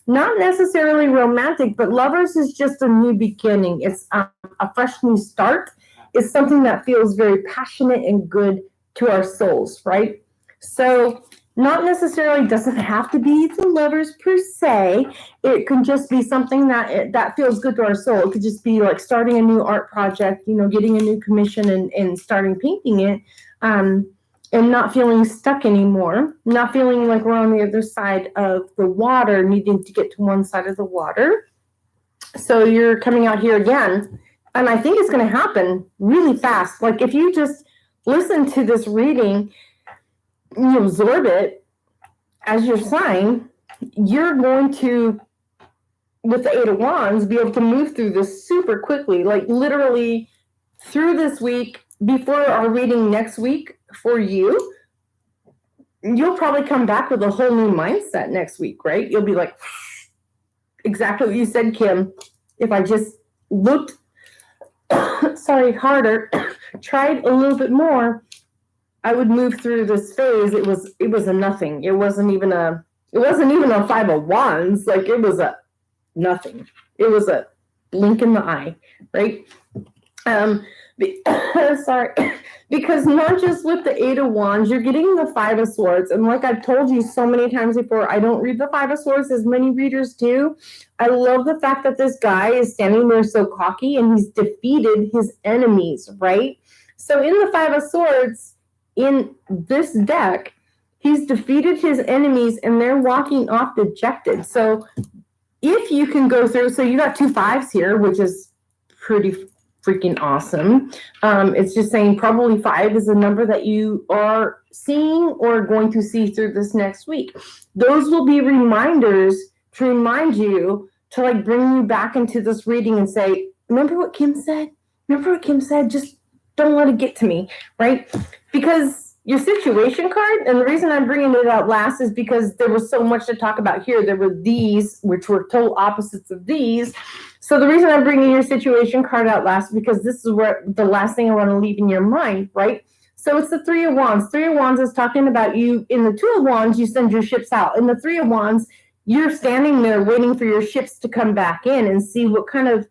Not necessarily romantic, but Lovers is just a new beginning. It's a fresh new start. It's something that feels very passionate and good to our souls, right? So not necessarily doesn't have to be the Lovers per se. It can just be something that feels good to our soul. It could just be like starting a new art project, you know, getting a new commission and starting painting it, and not feeling stuck anymore, not feeling like we're on the other side of the water, needing to get to one side of the water. So you're coming out here again, and I think it's going to happen really fast. Like if you just listen to this reading, you absorb it as your sign, you're going to, with the 8 of Wands, be able to move through this super quickly, like literally through this week, before our reading next week for you. You'll probably come back with a whole new mindset next week, right? You'll be like, exactly what you said, Kim. If I just looked, harder, tried a little bit more, I would move through this phase. It was a nothing. It wasn't even a 5 of Wands. Like it was a nothing. It was a blink in the eye, right? Sorry, because not just with the 8 of Wands, you're getting the 5 of Swords. And like I've told you so many times before, I don't read the 5 of Swords as many readers do. I love the fact that this guy is standing there so cocky and he's defeated his enemies, right? So in the 5 of Swords, in this deck, he's defeated his enemies and they're walking off dejected. So if you can go through, so you got 2 5s here, which is pretty freaking awesome. It's just saying probably 5 is a number that you are seeing or going to see through this next week. Those will be reminders to remind you to like bring you back into this reading and say, remember what Kim said? Remember what Kim said? Just don't let it get to me, right? Because your situation card, and the reason I'm bringing it out last is because there was so much to talk about here. There were these, which were total opposites of these. So the reason I'm bringing your situation card out last is because this is where the last thing I want to leave in your mind, right? So it's the Three of Wands. Three of Wands is talking about you. In the Two of Wands, you send your ships out. In the Three of Wands, you're standing there waiting for your ships to come back in and see what kind of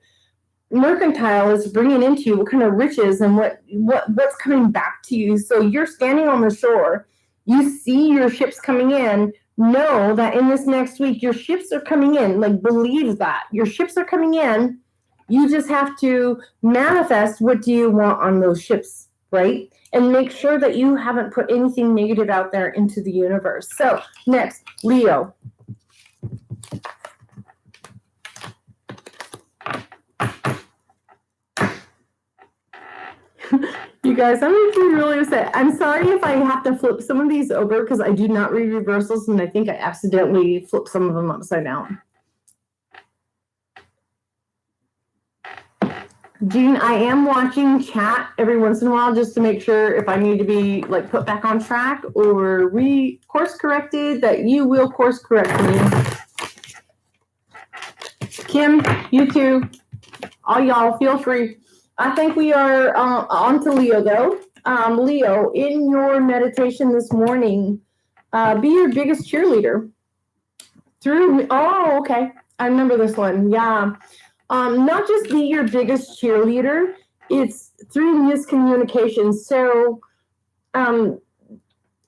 mercantile is bringing into you, what kind of riches and what's coming back to you. So you're standing on the shore. You see your ships coming in. Know that in this next week, your ships are coming in. Like, believe that. Your ships are coming in. You just have to manifest what do you want on those ships, right? And make sure that you haven't put anything negative out there into the universe. So next, Leo. You guys, I'm making me really upset. I'm sorry if I have to flip some of these over because I do not read reversals, and I think I accidentally flipped some of them upside down. Jean, I am watching chat every once in a while just to make sure if I need to be like put back on track or course corrected, that you will course correct me. Kim, you too. All y'all, feel free. I think we are on to Leo, though. Leo, in your meditation this morning, be your biggest cheerleader. Oh, okay. I remember this one. Yeah. Not just be your biggest cheerleader, it's through miscommunication. So I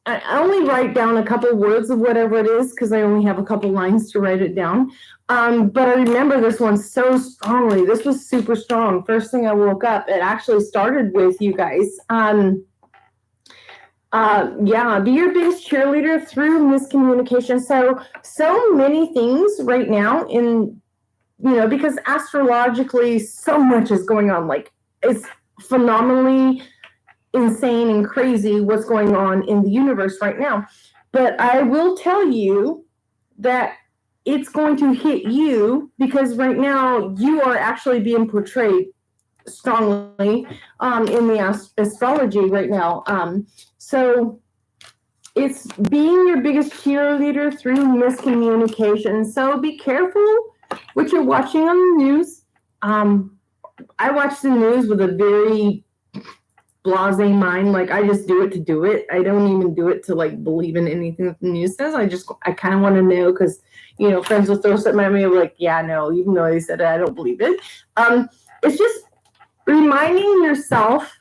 only write down a couple words of whatever it is because I only have a couple lines to write it down. But I remember this one so strongly. This was super strong. First thing I woke up, it actually started with you guys. Yeah, be your biggest cheerleader through miscommunication. So many things right now because astrologically so much is going on. Like, it's phenomenally insane and crazy what's going on in the universe right now. But I will tell you that it's going to hit you because right now you are actually being portrayed strongly in the astrology right now. So it's being your biggest cheerleader through miscommunication. So be careful what you're watching on the news. I watch the news with a very blasé mind. Like, I just do it to do it. I don't even do it to like believe in anything that the news says. I kind of want to know because friends will throw something at me like, yeah, no, even though they said it, I don't believe it. It's just reminding yourself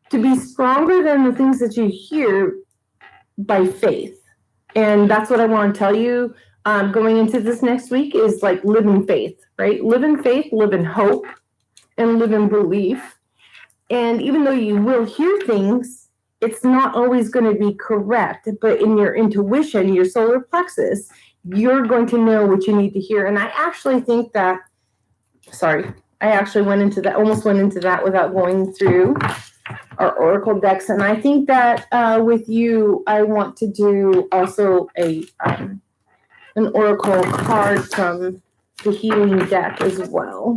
to be stronger than the things that you hear by faith. And that's what I want to tell you going into this next week is like live in faith, right? Live in faith, live in hope, and live in belief. And even though you will hear things, it's not always going to be correct. But in your intuition, your solar plexus, you're going to know what you need to hear. And I actually think that, I actually almost went into that without going through our oracle decks. And I think that with you, I want to do also an oracle card from the healing deck as well.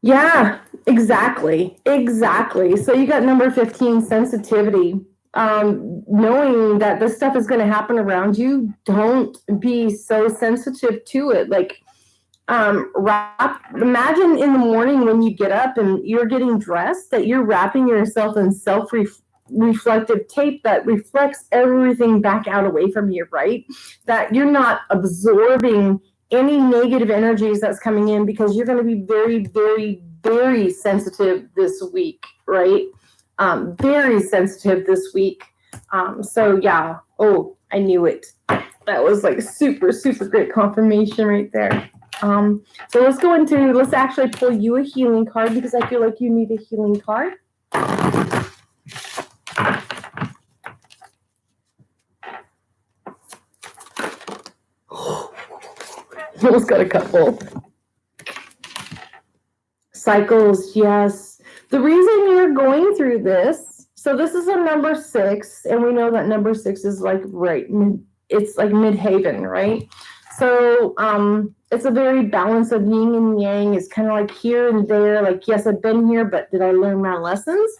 Yeah, exactly. So you got number 15, sensitivity. Knowing that this stuff is going to happen around you, don't be so sensitive to it. Like, imagine in the morning when you get up and you're getting dressed that you're wrapping yourself in self-reflective tape that reflects everything back out away from you, right? That you're not absorbing any negative energies that's coming in because you're going to be very, very, very sensitive this week, right? Very sensitive this week. So yeah. Oh, I knew it. That was like super, super great confirmation right there. So let's actually pull you a healing card because I feel like you need a healing card. Almost got a couple. Cycles, yes. The reason you're going through this, so this is a number 6, and we know that number 6 is like right it's like midhaven, right? So it's a very balance of yin and yang. It's kind of like here and there. Like, yes, I've been here, but did I learn my lessons?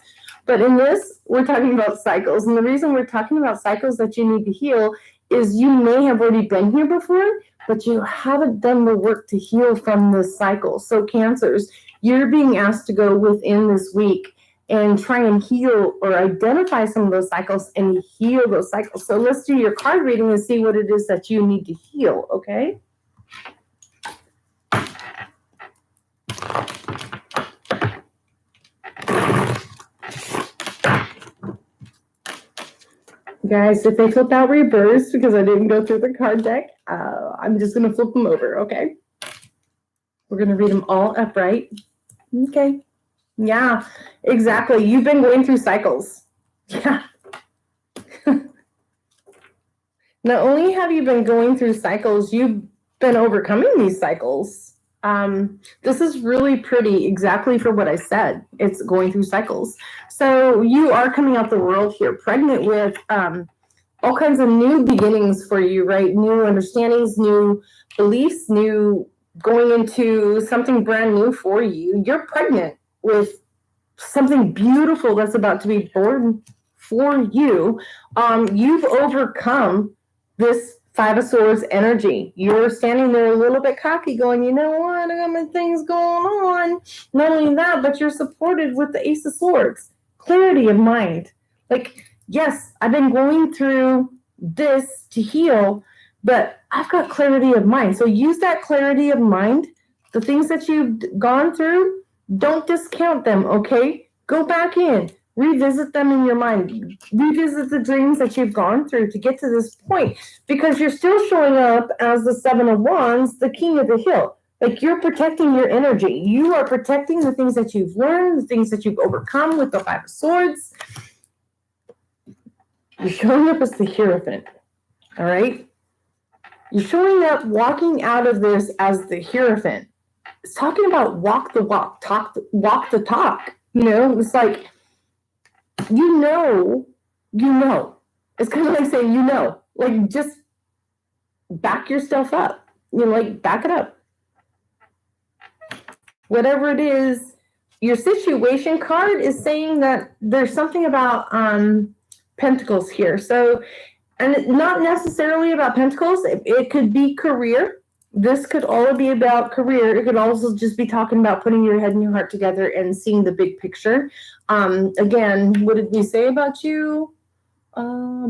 But in this, we're talking about cycles. And the reason we're talking about cycles that you need to heal is you may have already been here before, but you haven't done the work to heal from this cycle. So Cancers, you're being asked to go within this week and try and heal or identify some of those cycles and heal those cycles. So let's do your card reading and see what it is that you need to heal, okay? Guys, if they flip out reverse because I didn't go through the card deck, I'm just going to flip them over, okay? We're going to read them all upright. Okay. Yeah, exactly. You've been going through cycles. Yeah. Not only have you been going through cycles, you've been overcoming these cycles. This is really pretty, exactly for what I said. It's going through cycles. So you are coming out the world here pregnant with all kinds of new beginnings for you, right? New understandings, new beliefs, new going into something brand new for you. You're pregnant with something beautiful that's about to be born for you. You've overcome this Five of Swords energy. You're standing there a little bit cocky going, you know what, I got my things going on. Not only that, but you're supported with the Ace of Swords. Clarity of mind. Like, yes, I've been going through this to heal, but I've got clarity of mind. So use that clarity of mind. The things that you've gone through, don't discount them, okay? Go back in. Revisit them in your mind. Revisit the dreams that you've gone through to get to this point, because you're still showing up as the Seven of Wands, the King of the Hill. Like, you're protecting your energy. You are protecting the things that you've learned, the things that you've overcome with the Five of Swords. You're showing up as the Hierophant, all right? You're showing up, walking out of this as the Hierophant. It's talking about walk the walk, walk the talk. You know, it's like, you know. It's kind of like saying, like, just back yourself up. You know, like, back it up. Whatever it is, your situation card is saying that there's something about Pentacles here. So, and not necessarily about Pentacles. It could be career. This could all be about career. It could also just be talking about putting your head and your heart together and seeing the big picture. Again, what did we say about you?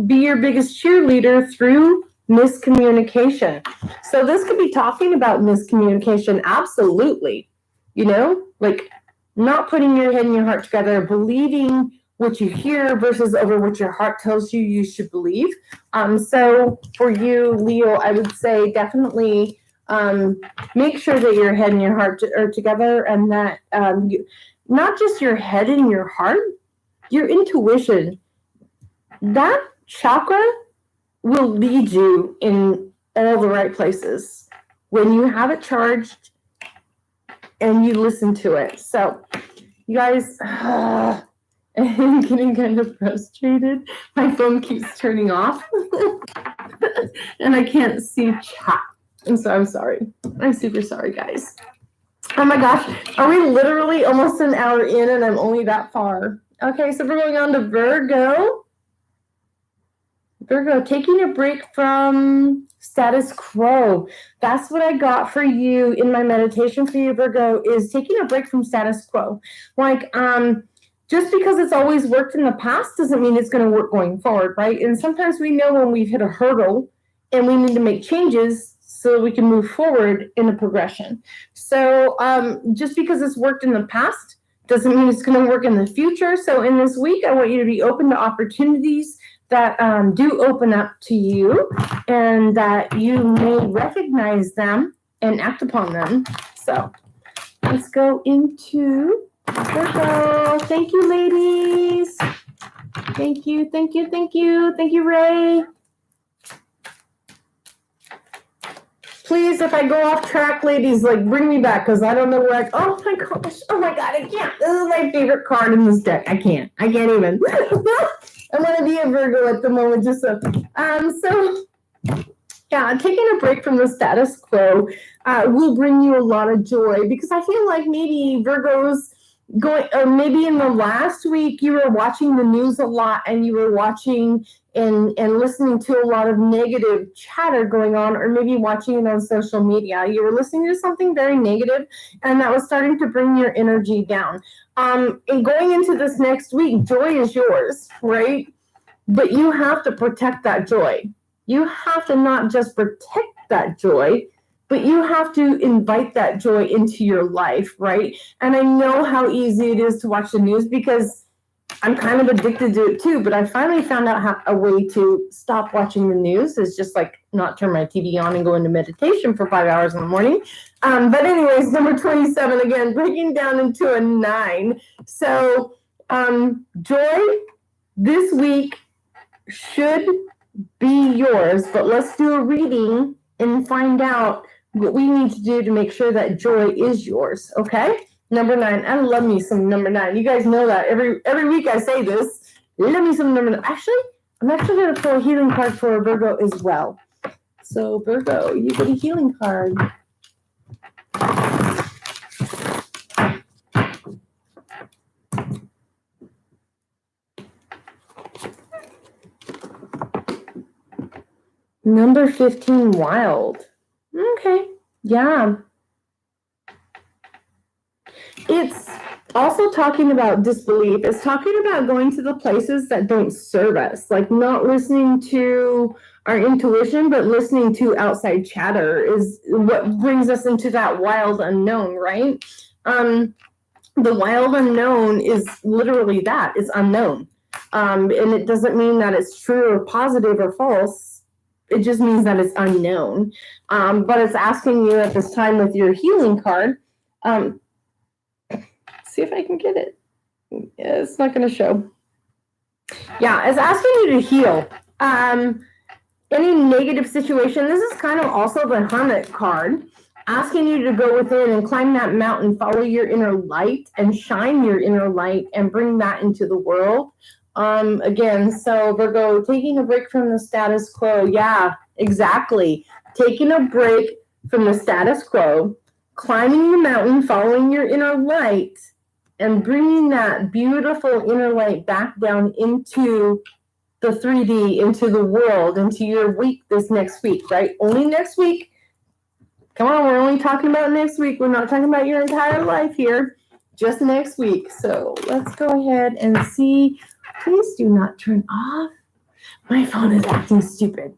Be your biggest cheerleader through miscommunication. So this could be talking about miscommunication. Absolutely. You know, like, not putting your head and your heart together, believing what you hear versus over what your heart tells you you should believe. So for you, Leo, I would say definitely make sure that your head and your heart are together, and that not just your head and your heart, your intuition, that chakra will lead you in all the right places when you have it charged and you listen to it. So you guys, I'm getting kind of frustrated. My phone keeps turning off and I can't see chat. And so I'm sorry. I'm super sorry, guys. Oh my gosh. Are we literally almost an hour in and I'm only that far? Okay, so we're going on to Virgo. Virgo, taking a break from status quo. That's what I got for you in my meditation for you, Virgo, is taking a break from status quo. Like, just because it's always worked in the past doesn't mean it's going to work going forward, right? And sometimes we know when we've hit a hurdle and we need to make changes so we can move forward in a progression. So just because it's worked in the past doesn't mean it's going to work in the future. So in this week, I want you to be open to opportunities that do open up to you, and that you may recognize them and act upon them. So let's go into Virgo. Thank you, ladies. Thank you, thank you, thank you. Thank you, Ray. Please, if I go off track, ladies, like, bring me back, because I don't know where oh my gosh, oh my God, I can't. This is my favorite card in this deck. I can't even. I want to be a Virgo at the moment, just so Yeah, taking a break from the status quo will bring you a lot of joy, because I feel like maybe Virgo's going, or maybe in the last week you were watching the news a lot, and you were watching and listening to a lot of negative chatter going on, or maybe watching it on social media. You were listening to something very negative, and that was starting to bring your energy down. And going into this next week, joy is yours, right? But you have to protect that joy. You have to not just protect that joy, but you have to invite that joy into your life, right? And I know how easy it is to watch the news, because I'm kind of addicted to it too, but I finally found out a way to stop watching the news is just like not turn my TV on and go into meditation for 5 hours in the morning. But anyways, number 27, again, breaking down into a 9. So joy this week should be yours, but let's do a reading and find out what we need to do to make sure that joy is yours, okay? Number 9. I love me some number 9. You guys know that every week I say this. Love me some number 9. Actually, I'm actually going to pull a healing card for Virgo as well. So Virgo, you get a healing card. Number 15, wild. Okay, yeah. It's also talking about disbelief. It's talking about going to the places that don't serve us, like not listening to our intuition, but listening to outside chatter is what brings us into that wild unknown, right? The wild unknown is literally that. It's unknown. And it doesn't mean that it's true or positive or false. It just means that it's unknown. But it's asking you at this time with your healing card, see if I can get it. Yeah, it's not going to show. Yeah, it's asking you to heal. Any negative situation. This is kind of also the Hermit card, asking you to go within and climb that mountain, follow your inner light, and shine your inner light, and bring that into the world. Again, so Virgo, taking a break from the status quo. Yeah, exactly. Taking a break from the status quo, climbing the mountain, following your inner light, and bringing that beautiful inner light back down into the 3D, into the world, into your week this next week, right? Only next week. Come on, we're only talking about next week. We're not talking about your entire life here, just next week. So let's go ahead and see. Please do not turn off. My phone is acting stupid.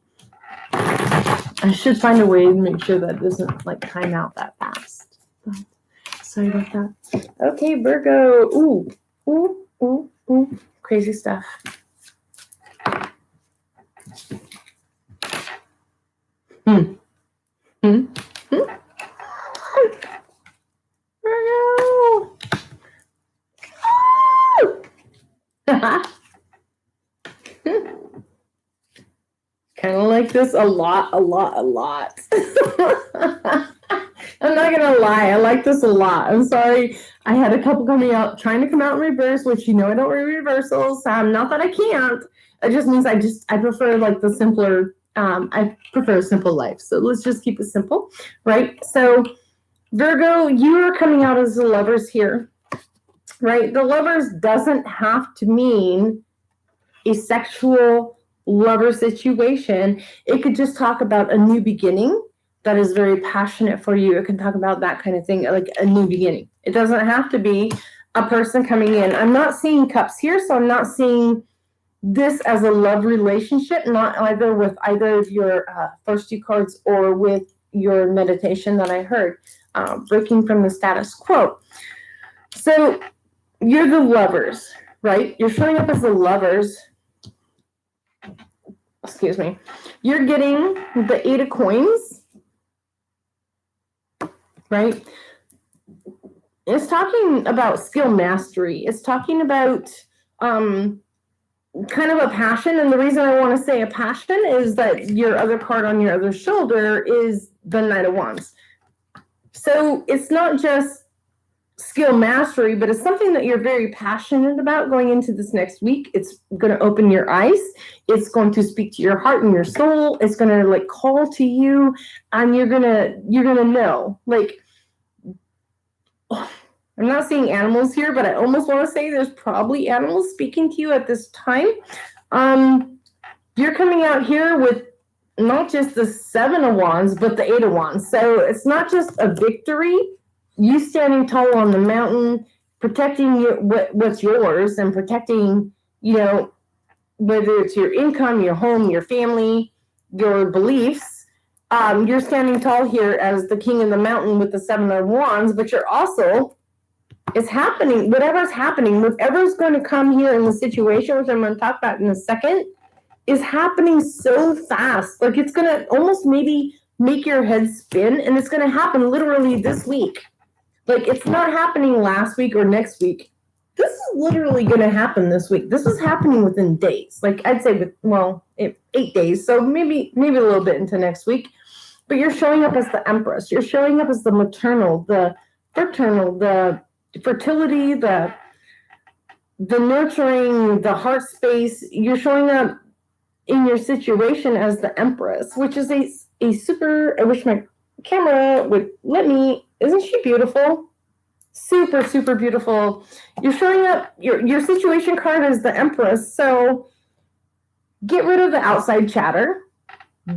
I should find a way to make sure that it doesn't like time out that fast. But sorry about that. Okay, Virgo. Ooh, ooh, ooh, ooh. Crazy stuff. Hmm. Hmm. Hmm. Virgo. Kind of like this a lot. I'm not gonna lie, I like this a lot. I'm sorry, I had a couple coming out, trying to come out in reverse, which you know I don't read reversals. Not that I can't. It just means I prefer like the simpler. I prefer a simple life. So let's just keep it simple, right? So Virgo, you are coming out as the Lovers here, right? The Lovers doesn't have to mean a sexual lover situation. It could just talk about a new beginning that is very passionate for you. It can talk about that kind of thing, like a new beginning. It doesn't have to be a person coming in. I'm not seeing cups here, so I'm not seeing this as a love relationship, not either with either of your first two cards or with your meditation that I heard, breaking from the status quo. So you're the Lovers, right? You're showing up as the Lovers. Excuse me. You're getting the 8 of coins, right? It's talking about skill mastery. It's talking about kind of a passion. And the reason I want to say a passion is that your other card on your other shoulder is the Knight of Wands. So it's not just skill mastery, but it's something that you're very passionate about going into this next week. It's going to open your eyes. It's going to speak to your heart and your soul. It's going to like call to you, and you're going to know. Like, I'm not seeing animals here, but I almost want to say there's probably animals speaking to you at this time. You're coming out here with not just the 7 of Wands, but the 8 of Wands. So it's not just a victory. You standing tall on the mountain, protecting what's yours, and protecting, you know, whether it's your income, your home, your family, your beliefs. You're standing tall here as the king of the mountain with the 7 of Wands, but you're also, it's happening, whatever's happening, whatever's going to come here in the situation, which I'm going to talk about in a second, is happening so fast. Like, it's going to almost maybe make your head spin, and it's going to happen literally this week. Like, it's not happening last week or next week. This is literally going to happen this week. This is happening within days. Like, I'd say, 8 days. So maybe a little bit into next week. But you're showing up as the Empress. You're showing up as the maternal, the fraternal, the fertility, the nurturing, the heart space. You're showing up in your situation as the Empress, which is a super, I wish my camera would let me, isn't she beautiful? Super, super beautiful. You're showing up, your situation card is the Empress, so get rid of the outside chatter.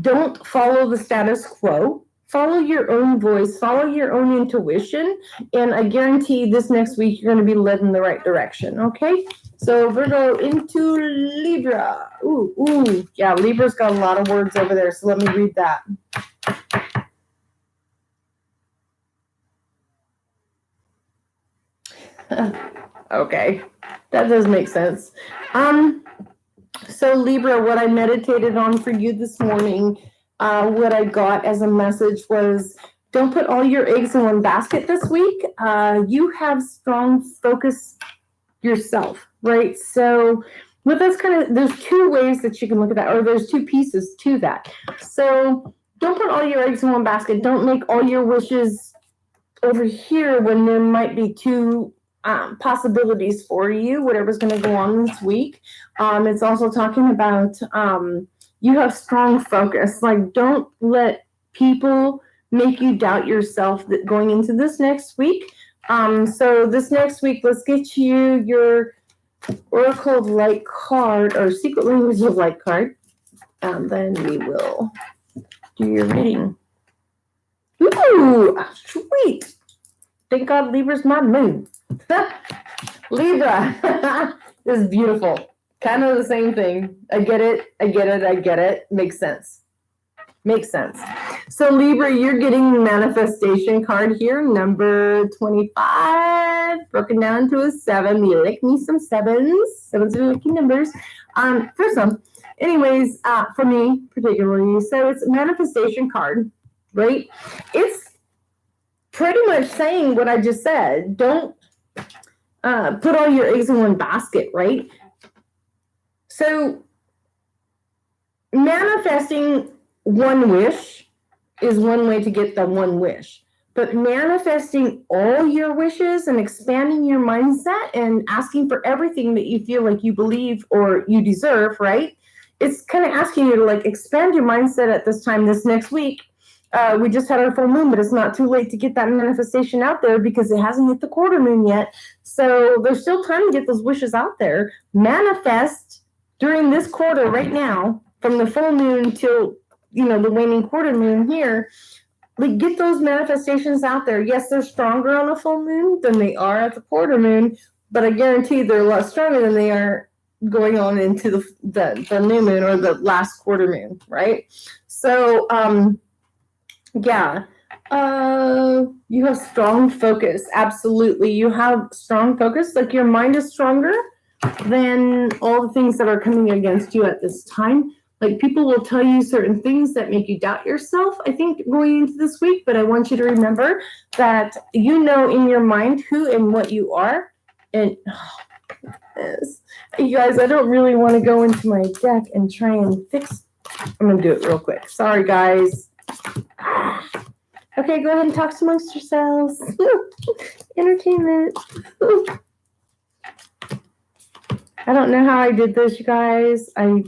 Don't follow the status quo. Follow your own voice, follow your own intuition, and I guarantee this next week you're going to be led in the right direction, okay? So Virgo into Libra. Ooh, yeah, Libra's got a lot of words over there, so let me read that. Okay, that does make sense. So Libra, what I meditated on for you this morning, what I got as a message was, don't put all your eggs in one basket this week. You have strong focus yourself, right? So with this kind of, there's 2 ways that you can look at that, or there's 2 pieces to that. So don't put all your eggs in one basket. Don't make all your wishes over here when there might be 2 possibilities for you, whatever's going to go on this week. It's also talking about you have strong focus. Like, don't let people make you doubt yourself that going into this next week. So this next week, let's get you your Oracle of Light card, or Secret Language of Light card, and then we will do your reading. Ooh, sweet. Thank God Libra's my moon. Libra is beautiful. Kind of the same thing. I get it. Makes sense. So Libra, you're getting manifestation card here, number 25, broken down to a 7. You like me some 7s. 7s are lucky numbers. For some. Anyways, for me particularly. So it's a manifestation card, right? It's pretty much saying what I just said. Don't put all your eggs in one basket, right? So manifesting one wish is one way to get the one wish. But manifesting all your wishes and expanding your mindset and asking for everything that you feel like you believe or you deserve, right? It's kind of asking you to like expand your mindset at this time this next week. We just had our full moon, but it's not too late to get that manifestation out there because it hasn't hit the quarter moon yet. So there's still time to get those wishes out there. Manifest during this quarter right now, from the full moon till, the waning quarter moon here. Like, get those manifestations out there. Yes, they're stronger on a full moon than they are at the quarter moon, but I guarantee they're a lot stronger than they are going on into the new moon or the last quarter moon, right? So, yeah, you have strong focus. Absolutely. You have strong focus. Like, your mind is stronger than all the things that are coming against you at this time. Like, people will tell you certain things that make you doubt yourself, I think, going into this week. But I want you to remember that you know in your mind who and what you are. And you guys, I don't really want to go into my deck and try and fix. I'm going to do it real quick. Sorry, guys. Okay, go ahead and talk amongst yourselves. Entertainment. I don't know how I did this, you guys. I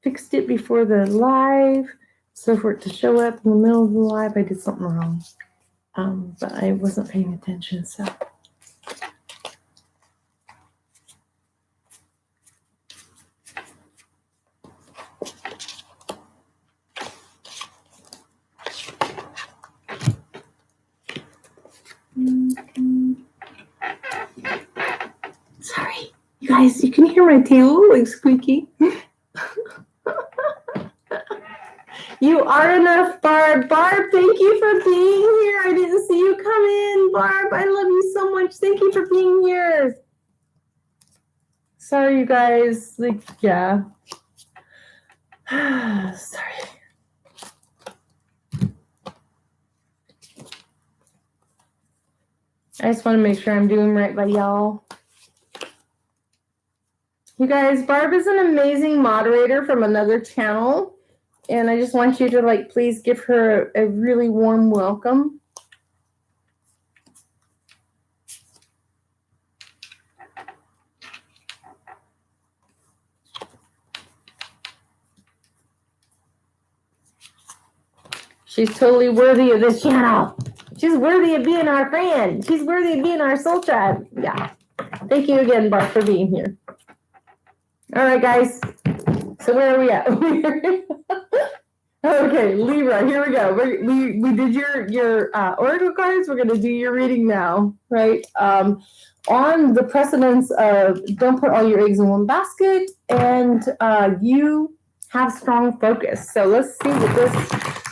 fixed it before the live. So for it to show up in the middle of the live, I did something wrong. But I wasn't paying attention, so. Sorry, you guys, you can hear my table like squeaky. You are enough, Barb. Barb, thank you for being here. I didn't see you come in, Barb. I love you so much. Thank you for being here. Sorry, you guys. Like, yeah. Sorry. I just want to make sure I'm doing right by y'all. You guys, Barb is an amazing moderator from another channel. And I just want you to, like, please give her a really warm welcome. She's totally worthy of this channel. She's worthy of being our friend. She's worthy of being our soul tribe. Yeah. Thank you again, Barb, for being here. All right, guys. So where are we at? Okay, Libra, here we go. We did your oracle cards. We're going to do your reading now, right? On the precedence of don't put all your eggs in one basket, and you have strong focus. So let's see what this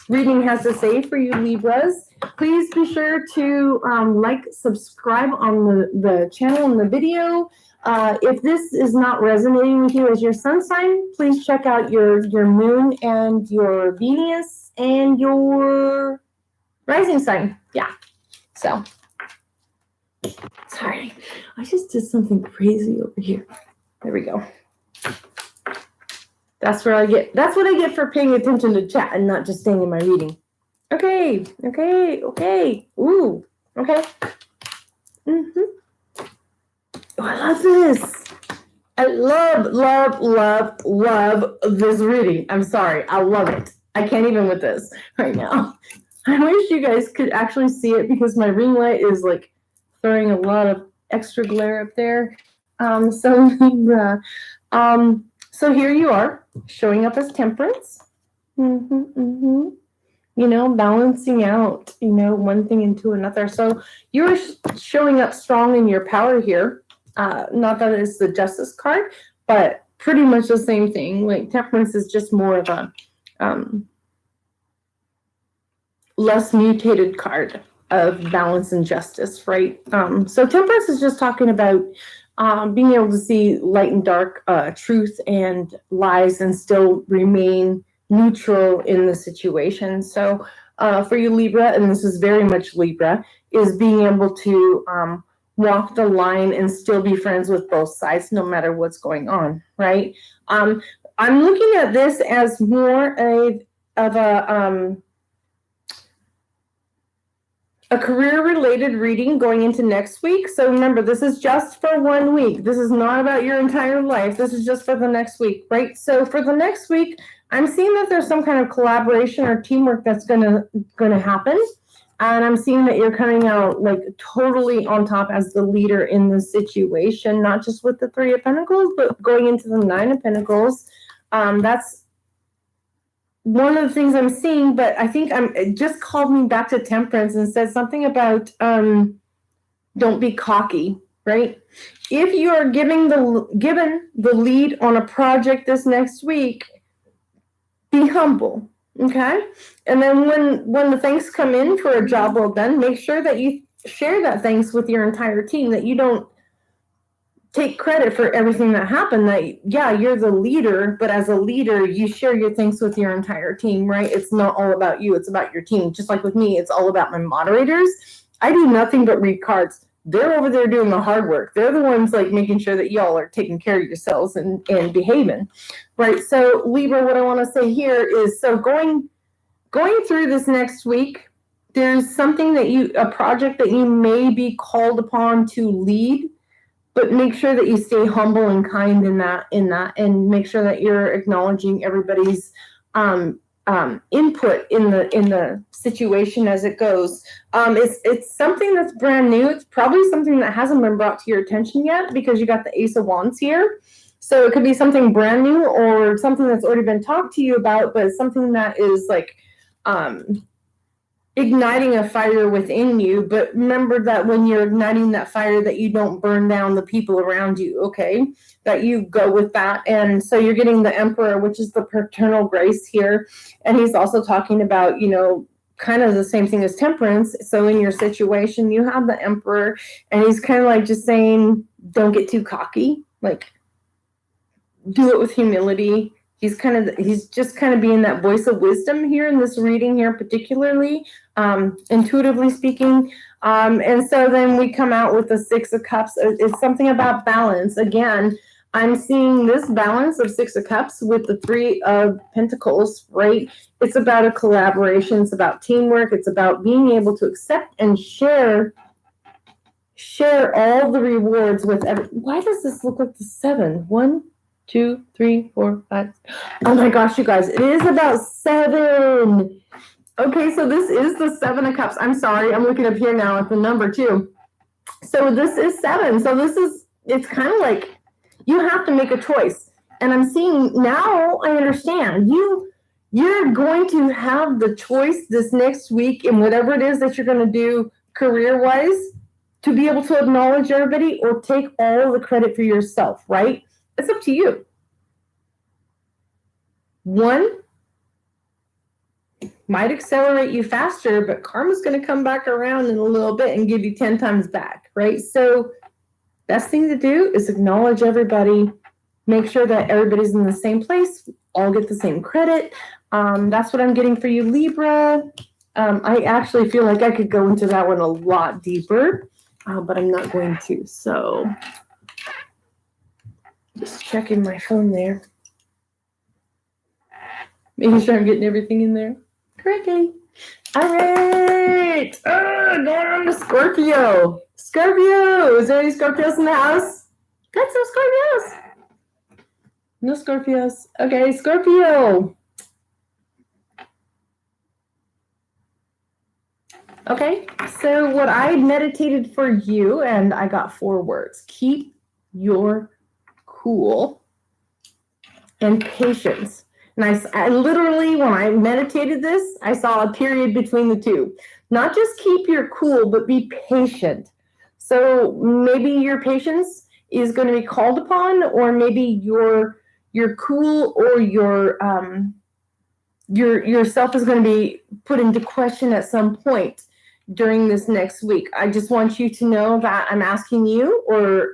reading has to say for you, Libras. Please be sure to like, subscribe on the channel and the video. If this is not resonating with you as your sun sign, please check out your moon and your Venus and your rising sign. Yeah. So, sorry, I just did something crazy over here. There we go. That's what I get for paying attention to chat and not just staying in my reading. Okay. Ooh. Okay. Oh, I love this. I love this reading. I'm sorry. I love it. I can't even with this right now. I wish you guys could actually see it because my ring light is like throwing a lot of extra glare up there. So here you are showing up as Temperance. You know, balancing out, you know, one thing into another. So you're showing up strong in your power here. Not that it's the Justice card, but pretty much the same thing. Like Temperance is just more of a less mutated card of balance and justice, right? So Temperance is just talking about being able to see light and dark, truth and lies, and still remain neutral in the situation. So for you, Libra, and this is very much Libra, is being able to walk the line and still be friends with both sides no matter what's going on, right? I'm looking at this as more of a career-related reading going into next week. So remember, this is just for 1 week. This is not about your entire life. This is just for the next week, right? So for the next week, I'm seeing that there's some kind of collaboration or teamwork that's gonna happen. And I'm seeing that you're coming out like totally on top as the leader in this situation, not just with the Three of Pentacles, but going into the Nine of Pentacles. That's one of the things I'm seeing, but I think it just called me back to Temperance and said something about don't be cocky, right? If you are given the lead on a project this next week, be humble, okay? And then when the thanks come in for a job well done, make sure that you share that thanks with your entire team, that you don't take credit for everything that happened. That, yeah, you're the leader, but as a leader, you share your thanks with your entire team, right? It's not all about you, it's about your team. Just like with me, it's all about my moderators. I do nothing but read cards. They're over there doing the hard work. They're the ones like making sure that y'all are taking care of yourselves and behaving, right? So Libra, what I want to say here is, so going through this next week, there's something that a project that you may be called upon to lead, but make sure that you stay humble and kind in that, and make sure that you're acknowledging everybody's input in the situation as it goes. It's something that's brand new. It's probably something that hasn't been brought to your attention yet because you got the Ace of Wands here. So it could be something brand new or something that's already been talked to you about, but it's something that is like igniting a fire within you. But remember that when you're igniting that fire, that you don't burn down the people around you, okay? That you go with that. And so you're getting the Emperor, which is the paternal grace here. And he's also talking about, you know, kind of the same thing as temperance. So in your situation, you have the Emperor, and he's kind of like just saying, don't get too cocky. Like, do it with humility. He's just kind of being that voice of wisdom here in this reading here, particularly, intuitively speaking. And so then we come out with the Six of Cups. It's something about balance. Again, I'm seeing this balance of Six of Cups with the Three of Pentacles, right? It's about a collaboration. It's about teamwork. It's about being able to accept and share all the rewards with Why does this look like the 7? 1, 2, 3, 4, 5. Oh my gosh, you guys, it is about 7. Okay, so this is the 7 of Cups. I'm sorry, I'm looking up here now at the number too. So this is 7. So it's kind of like you have to make a choice. And I'm seeing now, I understand you're going to have the choice this next week in whatever it is that you're going to do career-wise, to be able to acknowledge everybody or take all the credit for yourself, right? It's up to you. One might accelerate you faster, but karma's going to come back around in a little bit and give you 10 times back, right? So best thing to do is acknowledge everybody, make sure that everybody's in the same place, all get the same credit. That's what I'm getting for you, Libra. I actually feel like I could go into that one a lot deeper, but I'm not going to. So just checking my phone there. Making sure I'm getting everything in there correctly. All right. Going on to Scorpio. Scorpio. Is there any Scorpios in the house? Got some Scorpios. No Scorpios. Okay, Scorpio. Okay, so what I meditated for you, and I got 4 words. Keep your cool and patience. And I literally, when I meditated this, I saw a period between the two. Not just keep your cool, but be patient. So maybe your patience is going to be called upon, or maybe your cool or yourself is going to be put into question at some point during this next week. I just want you to know that I'm asking you, or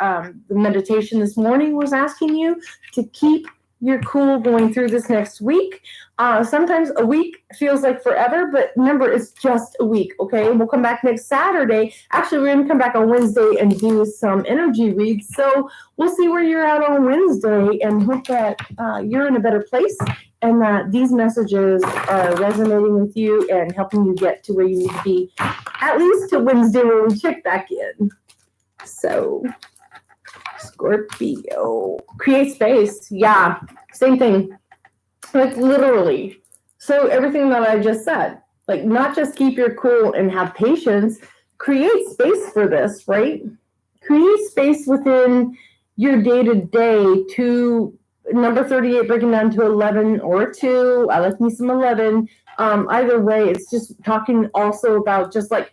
the meditation this morning was asking you to keep your cool going through this next week. Sometimes a week feels like forever, but remember, it's just a week, okay? We'll come back next Saturday. Actually, we're going to come back on Wednesday and do some energy reads. So we'll see where you're at on Wednesday, and hope that you're in a better place and that these messages are resonating with you and helping you get to where you need to be, at least to Wednesday when we check back in. So Scorpio, create space. Yeah, same thing. Like literally. So everything that I just said, like not just keep your cool and have patience, create space for this, right? Create space within your day-to-day to number 38 breaking down to 11 or 2. I like me some 11. Either way, it's just talking also about just like,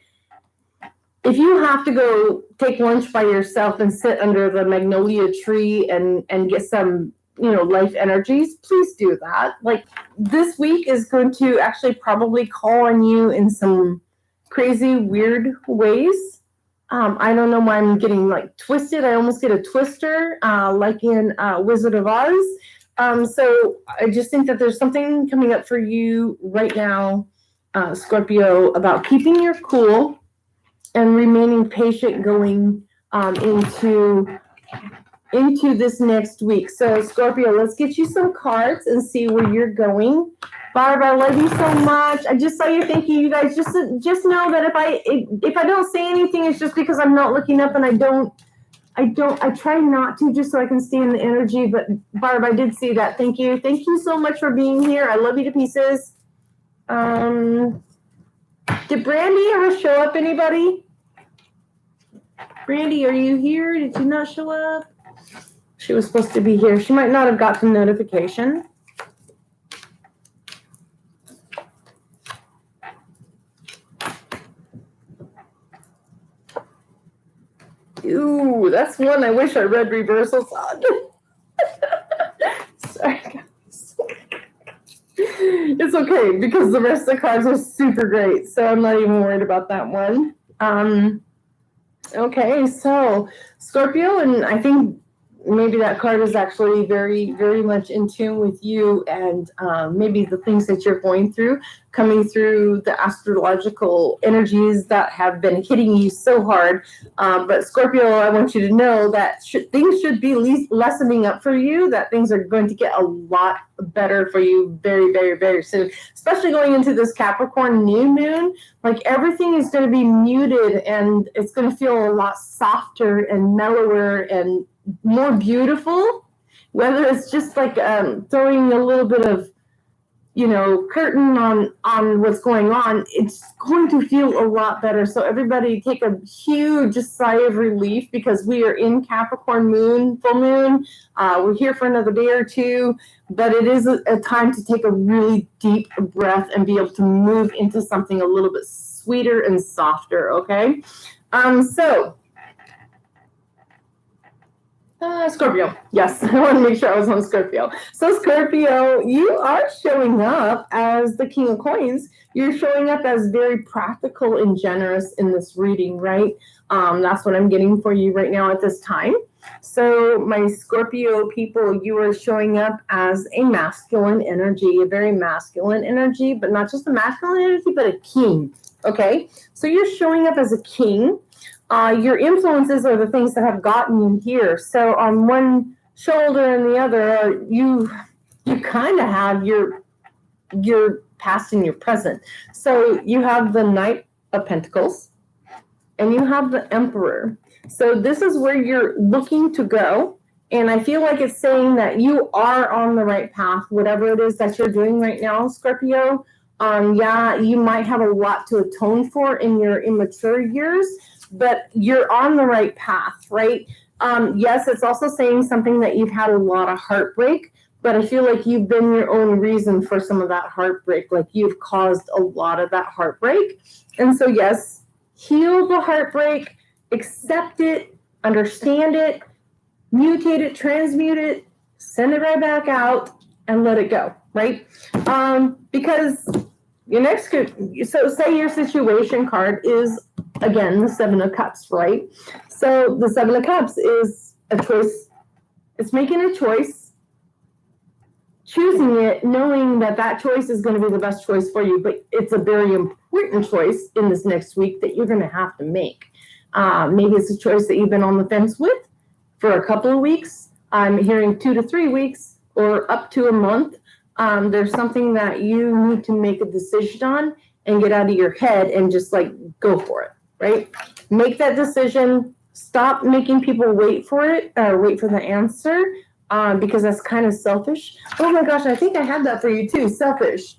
if you have to go take lunch by yourself and sit under the magnolia tree and get some, life energies, please do that. Like this week is going to actually probably call on you in some crazy, weird ways. I don't know why I'm getting like twisted. I almost get a twister, like in Wizard of Oz. So I just think that there's something coming up for you right now, Scorpio, about keeping your cool and remaining patient going into into this next week. So Scorpio, let's get you some cards and see where you're going. Barb, I love you so much. I just saw you. Thank you, you guys. Just know that if I don't say anything, it's just because I'm not looking up, and I try not to, just so I can stay in the energy. But Barb, I did see that. Thank you. Thank you so much for being here. I love you to pieces. Did Brandy ever show up, anybody? Brandy, are you here? Did you not show up? She was supposed to be here. She might not have gotten notification. Ooh, that's one I wish I read reversals on. Sorry, guys. It's okay, because the rest of the cards are super great, so I'm not even worried about that one. Okay, so Scorpio, and I think maybe that card is actually very, very much in tune with you, and maybe the things that you're going through, coming through the astrological energies that have been hitting you so hard. But Scorpio, I want you to know that things should be lessening up for you, that things are going to get a lot better for you very, very, very soon, especially going into this Capricorn new moon. Like, everything is going to be muted, and it's going to feel a lot softer and mellower and more beautiful, whether it's just like throwing a little bit of, curtain on what's going on. It's going to feel a lot better. So everybody take a huge sigh of relief, because we are in Capricorn moon, full moon. We're here for another day or two, but it is a time to take a really deep breath and be able to move into something a little bit sweeter and softer. Okay. Scorpio. Yes, I want to make sure I was on Scorpio. So Scorpio, you are showing up as the King of Coins. You're showing up as very practical and generous in this reading, right? That's what I'm getting for you right now at this time. So my Scorpio people, you are showing up as a masculine energy, a very masculine energy, but not just a masculine energy, but a king. Okay, so you're showing up as a king. Your influences are the things that have gotten you here. So on one shoulder and the other, you kind of have your past and your present. So you have the Knight of Pentacles, and you have the Emperor. So this is where you're looking to go. And I feel like it's saying that you are on the right path, whatever it is that you're doing right now, Scorpio. Yeah, you might have a lot to atone for in your immature years, but you're on the right path, right? Yes, it's also saying something that you've had a lot of heartbreak, but I feel like you've been your own reason for some of that heartbreak. Like, you've caused a lot of that heartbreak. And so, yes, heal the heartbreak, accept it, understand it, mutate it, transmute it, send it right back out, and let it go, right? Because your next, so say your situation card is, again, the Seven of Cups, right? So the Seven of Cups is a choice. It's making a choice, choosing it, knowing that that choice is going to be the best choice for you. But it's a very important choice in this next week that you're going to have to make. Maybe it's a choice that you've been on the fence with for a couple of weeks. I'm hearing 2 to 3 weeks, or up to a month. There's something that you need to make a decision on and get out of your head and just like go for it, right? Make that decision. Stop making people wait for it, wait for the answer, because that's kind of selfish. Oh my gosh, I think I had that for you too, selfish.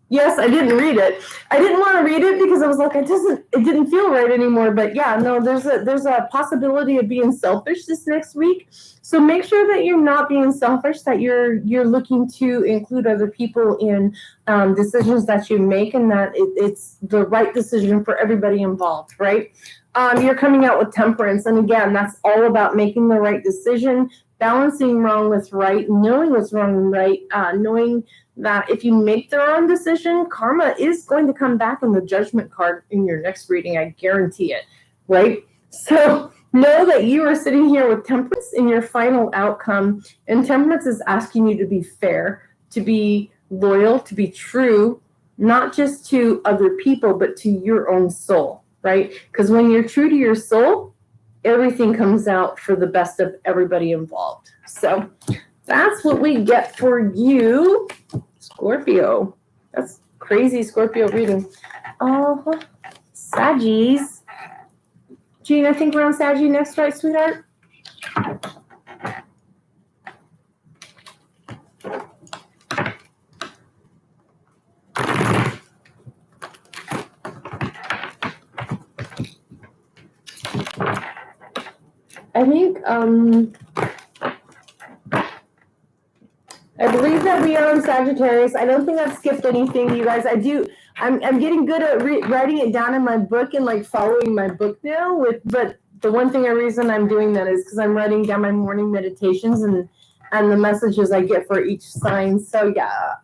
Yes, I didn't read it. I didn't want to read it because I was like, it didn't feel right anymore. But yeah, no, there's a possibility of being selfish this next week. So make sure that you're not being selfish, that you're looking to include other people in decisions that you make, and that it's the right decision for everybody involved, right? You're coming out with Temperance. And again, that's all about making the right decision, balancing wrong with right, knowing what's wrong and right, knowing that if you make the wrong decision, karma is going to come back in the Judgment card in your next reading. I guarantee it, right? So know that you are sitting here with Temperance in your final outcome, and Temperance is asking you to be fair, to be loyal, to be true, not just to other people, but to your own soul, right? Because when you're true to your soul, everything comes out for the best of everybody involved. So that's what we get for you, Scorpio. That's crazy Scorpio reading. Oh, Saggies. Jean, I think we're on Saggy next, right, sweetheart? I think, I believe that we are on Sagittarius. I don't think I've skipped anything, you guys. I'm getting good at writing it down in my book and like following my book now. But the one reason I'm doing that is because I'm writing down my morning meditations and the messages I get for each sign. So yeah,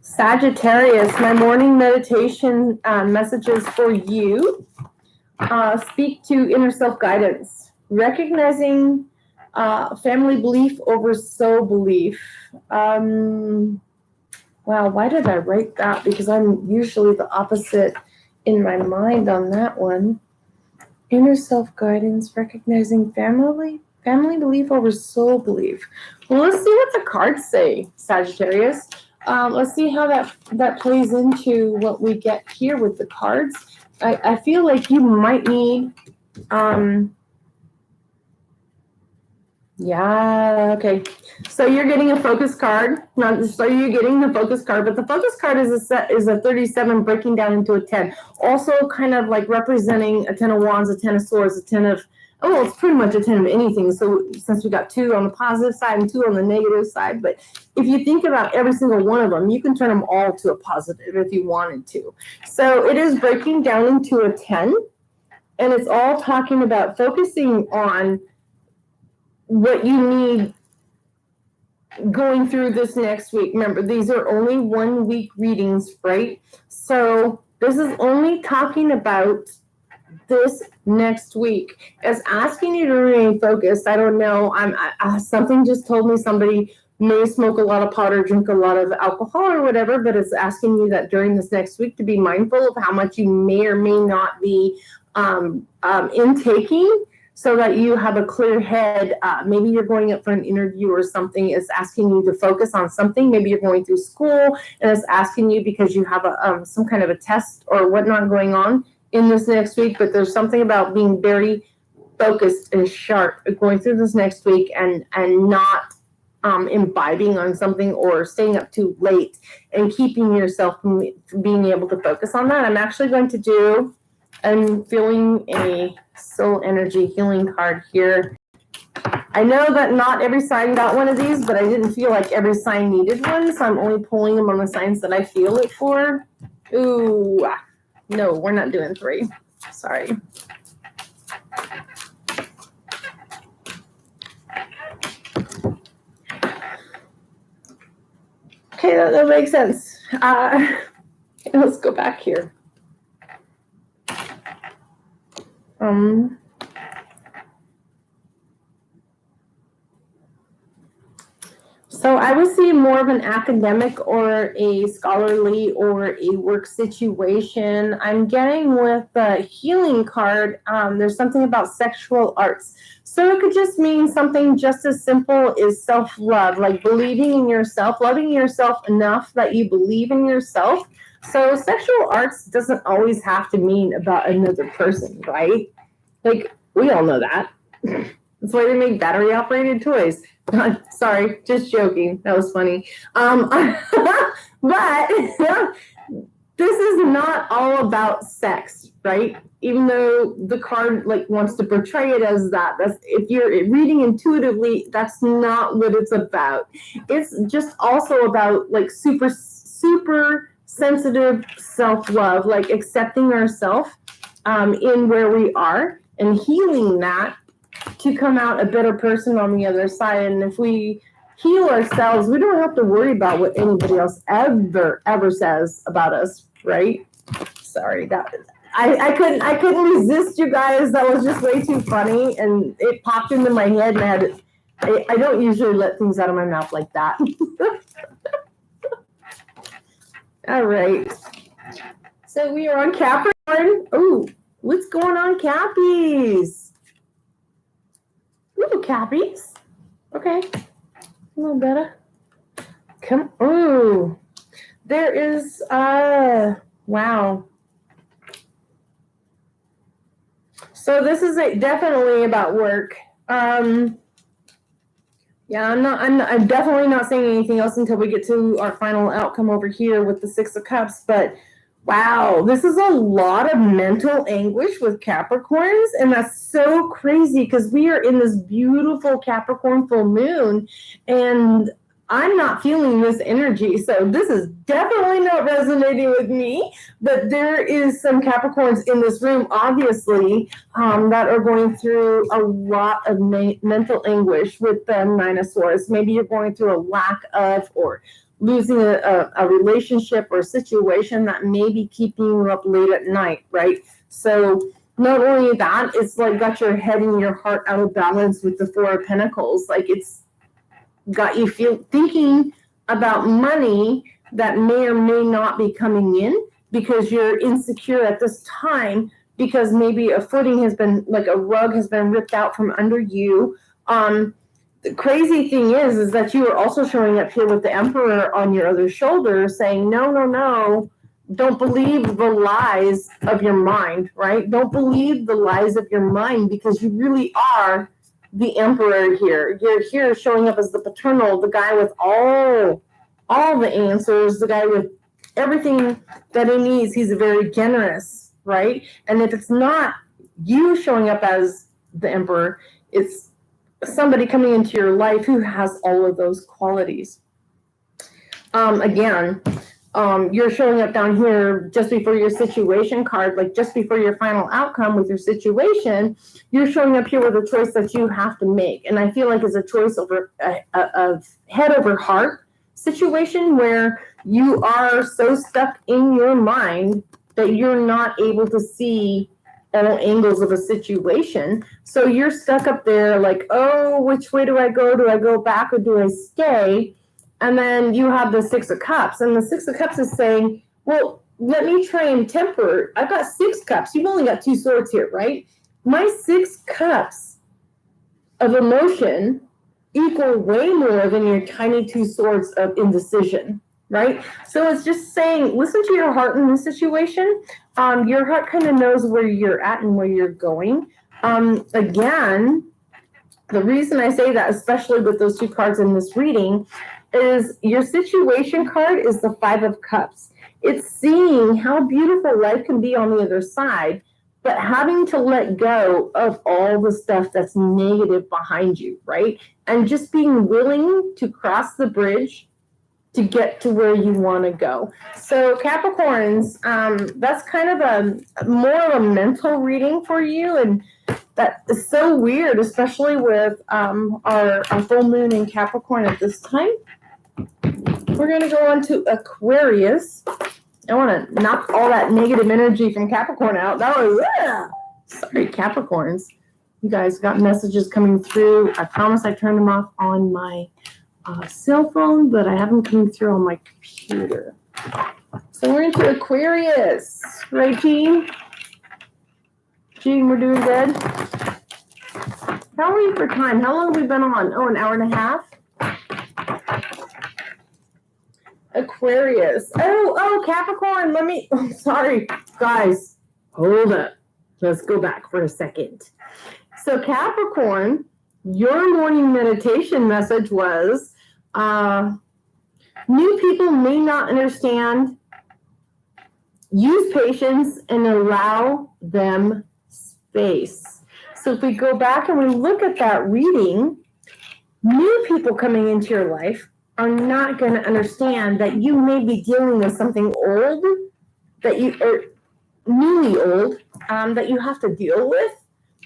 Sagittarius, my morning meditation messages for you. Speak to inner self guidance, recognizing family belief over soul belief. Wow, why did I write that? Because I'm usually the opposite in my mind on that one. Inner self-guidance, recognizing family belief over soul belief. Well, let's see what the cards say, Sagittarius. Let's see how that plays into what we get here with the cards. I feel like you might need yeah, okay. So you're getting a focus card. So you're getting the focus card, but the focus card is a 37 breaking down into a 10. Also kind of like representing a 10 of wands, a 10 of swords, a 10 of, oh, well, it's pretty much a 10 of anything. So since we got 2 on the positive side and 2 on the negative side, but if you think about every single one of them, you can turn them all to a positive if you wanted to. So it is breaking down into a 10, and it's all talking about focusing on what you need going through this next week. Remember, these are only 1 week readings, right? So this is only talking about this next week. It's asking you to remain focused. I don't know. Something just told me somebody may smoke a lot of pot or drink a lot of alcohol or whatever, but it's asking you that during this next week to be mindful of how much you may or may not be intaking, so that you have a clear head. Maybe you're going up for an interview or something. It's asking you to focus on something. Maybe you're going through school and it's asking you because you have some kind of a test or whatnot going on in this next week. But there's something about being very focused and sharp going through this next week and not imbibing on something or staying up too late and keeping yourself from being able to focus on that. I'm actually going to do, I'm feeling a soul energy healing card here. I know that not every sign got one of these, but I didn't feel like every sign needed one, so I'm only pulling them on the signs that I feel it for. Ooh, no, we're not doing 3. Sorry. Okay, that makes sense. Let's go back here. So I would see more of an academic or a scholarly or a work situation. I'm getting with the healing card, there's something about sexual arts. So it could just mean something just as simple as self-love, like believing in yourself, loving yourself enough that you believe in yourself. So sexual arts doesn't always have to mean about another person, right? Like, we all know that. That's why they make battery-operated toys. Sorry, just joking. That was funny. But this is not all about sex, right? Even though the card like wants to portray it as that. That's, if you're reading intuitively, that's not what it's about. It's just also about like super sensitive self-love, like accepting ourselves in where we are and healing that to come out a better person on the other side. And if we heal ourselves, we don't have to worry about what anybody else ever says about us, right? Sorry, that I couldn't resist, you guys. That was just way too funny, and it popped into my head, and I don't usually let things out of my mouth like that. All right. So we are on Capricorn. Ooh, What's going on, Cappies? Ooh, Cappies. Okay. A little better. Come. Ooh. There is, wow. So this is definitely about work. Yeah, I'm definitely not saying anything else until we get to our final outcome over here with the Six of Cups. But wow, this is a lot of mental anguish with Capricorns, and that's so crazy because we are in this beautiful Capricorn full moon, and I'm not feeling this energy. So this is definitely not resonating with me. But there is some Capricorns in this room, obviously, that are going through a lot of mental anguish with the Nine of Swords. Maybe you're going through a lack of or losing a relationship or a situation that may be keeping you up late at night, right? So not only that, it's like got your head and your heart out of balance with the Four of Pentacles. Like it's got you thinking about money that may or may not be coming in because you're insecure at this time because maybe a footing has been, like a rug has been ripped out from under you. The crazy thing is that you are also showing up here with the Emperor on your other shoulder saying, no, don't believe the lies of your mind, right? Don't believe the lies of your mind because you really are the Emperor here. You're here showing up as the paternal, the guy with all the answers, the guy with everything that he needs. He's very generous, right? And if it's not you showing up as the Emperor, it's somebody coming into your life who has all of those qualities. Again, you're showing up down here just before your situation card, like just before your final outcome with your situation, you're showing up here with a choice that you have to make. And I feel like it's a choice over a head over heart situation where you are so stuck in your mind that you're not able to see all angles of a situation. So you're stuck up there like, oh, which way do I go? Do I go back or do I stay? And then you have the Six of Cups. And the Six of Cups is saying, well, let me try and temper. I've got 6 cups. You've only got 2 swords here, right? My 6 cups of emotion equal way more than your tiny 2 swords of indecision, right? So it's just saying, listen to your heart in this situation. Your heart kind of knows where you're at and where you're going. Again, the reason I say that, especially with those 2 cards in this reading, is your situation card is the 5 of Cups. It's seeing how beautiful life can be on the other side, but having to let go of all the stuff that's negative behind you, right? And just being willing to cross the bridge to get to where you want to go. So Capricorns, that's kind of a more of a mental reading for you, and that is so weird, especially with our full moon in Capricorn at this time. We're going to go on to Aquarius. I want to knock all that negative energy from Capricorn out. That was, sorry, Capricorns. You guys got messages coming through. I promise I turned them off on my cell phone, but I have them coming through on my computer. So we're into Aquarius. Right, Jean? Jean, we're doing good. How are you for time? How long have we been on? Oh, an hour and a half? Aquarius. Oh, Capricorn. Sorry, guys. Hold up. Let's go back for a second. So Capricorn, your morning meditation message was, new people may not understand. Use patience and allow them space. So if we go back and we look at that reading, new people coming into your life are not going to understand that you may be dealing with something old that you are newly old that you have to deal with,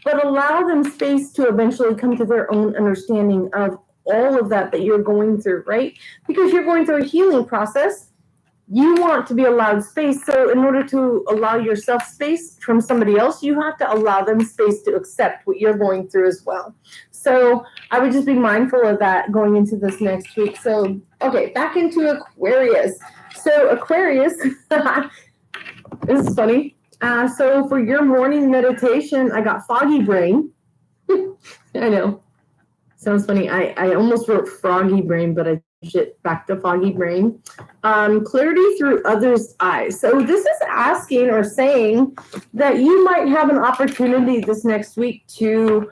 but allow them space to eventually come to their own understanding of all of that you're going through, right? Because you're going through a healing process. You want to be allowed space. So in order to allow yourself space from somebody else, you have to allow them space to accept what you're going through as well. So I would just be mindful of that going into this next week. So, okay, back into Aquarius. So Aquarius, this is funny. So for your morning meditation, I got foggy brain. I know. Sounds funny. I almost wrote froggy brain, but I changed it back to foggy brain. Clarity through others' eyes. So this is asking or saying that you might have an opportunity this next week to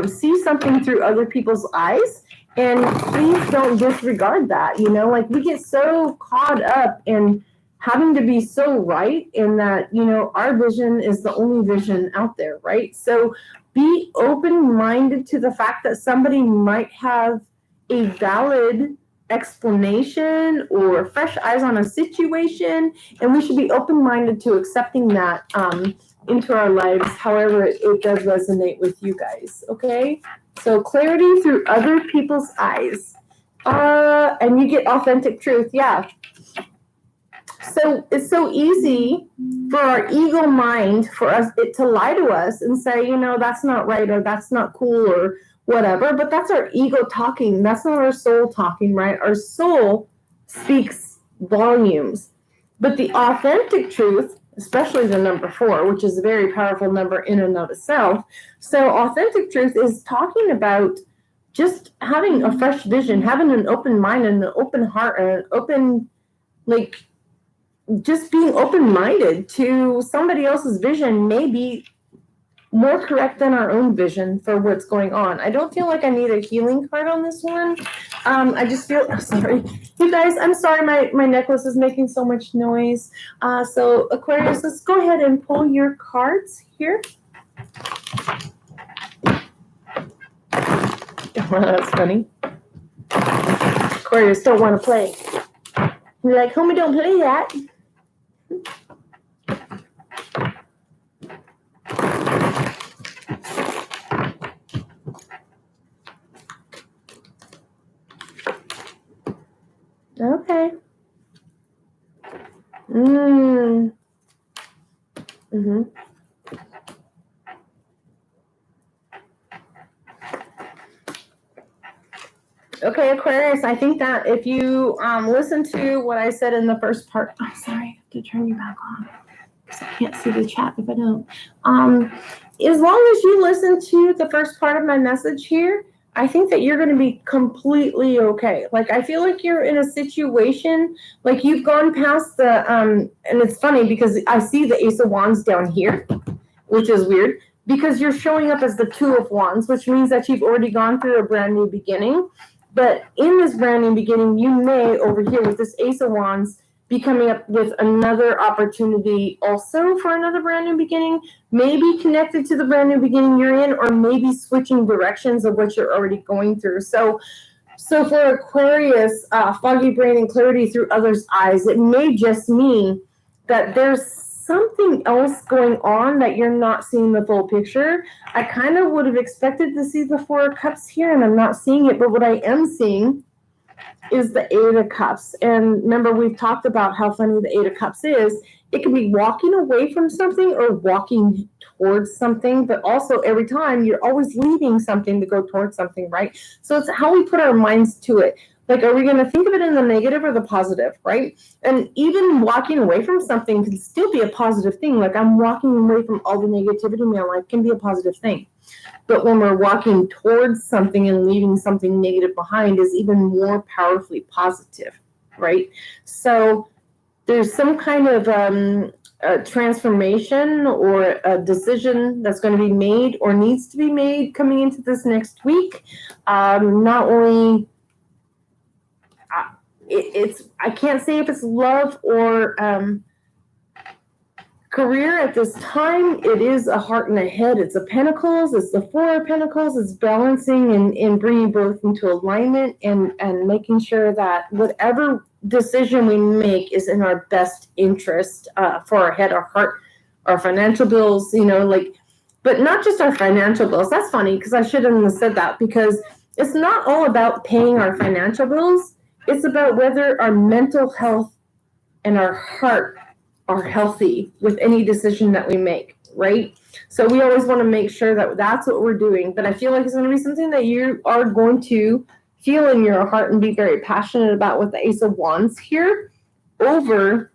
see something through other people's eyes. And please don't disregard that. You know, like we get so caught up in having to be so right in that, you know, our vision is the only vision out there, right? So be open-minded to the fact that somebody might have a valid explanation or fresh eyes on a situation, and we should be open-minded to accepting that into our lives, however it does resonate with you guys, okay? So clarity through other people's eyes. And you get authentic truth, yeah. So it's so easy for our ego mind for us it to lie to us and say, you know, that's not right or that's not cool or whatever. But that's our ego talking. That's not our soul talking, right? Our soul speaks volumes. But the authentic truth, especially the number 4, which is a very powerful number in and of itself. So authentic truth is talking about just having a fresh vision, having an open mind and an open heart and an open, like, just being open-minded to somebody else's vision may be more correct than our own vision for what's going on. I don't feel like I need a healing card on this one. I just feel, sorry. You guys, I'm sorry my necklace is making so much noise. So Aquarius, let's go ahead and pull your cards here. That's funny. Aquarius don't want to play. You're like, homie, don't play that. Okay. Mm-hmm. Okay, Aquarius, I think that if you listen to what I said in the first part, I'm sorry, I have to turn you back on because I can't see the chat if I don't. As long as you listen to the first part of my message here, I think that you're going to be completely okay. Like, I feel like you're in a situation, like you've gone past the, and it's funny because I see the Ace of Wands down here, which is weird, because you're showing up as the 2 of Wands, which means that you've already gone through a brand new beginning. But in this brand new beginning, you may, over here with this Ace of Wands, be coming up with another opportunity also for another brand new beginning, maybe connected to the brand new beginning you're in, or maybe switching directions of what you're already going through. So for Aquarius, foggy brain and clarity through others' eyes, it may just mean that there's something else going on that you're not seeing the full picture. I kind of would have expected to see the 4 of Cups here, and I'm not seeing it, but what I am seeing is the 8 of Cups. And remember, we've talked about how funny the 8 of Cups is. It can be walking away from something or walking towards something, but also every time you're always leaving something to go towards something, right? So it's how we put our minds to it. Like, are we going to think of it in the negative or the positive, right? And even walking away from something can still be a positive thing. Like, I'm walking away from all the negativity in my life can be a positive thing. But when we're walking towards something and leaving something negative behind is even more powerfully positive, right? So there's some kind of a transformation or a decision that's going to be made or needs to be made coming into this next week. Not only it's I can't say if it's love or career at this time. It is a heart and a head. It's a Pentacles. It's the 4 of Pentacles. It's balancing and bringing both into alignment and making sure that whatever decision we make is in our best interest for our head, our heart, our financial bills, you know, like, but not just our financial bills. That's funny because I shouldn't have said that, because it's not all about paying our financial bills. It's about whether our mental health and our heart are healthy with any decision that we make, right? So we always want to make sure that that's what we're doing. But I feel like it's going to be something that you are going to feel in your heart and be very passionate about with the Ace of Wands here over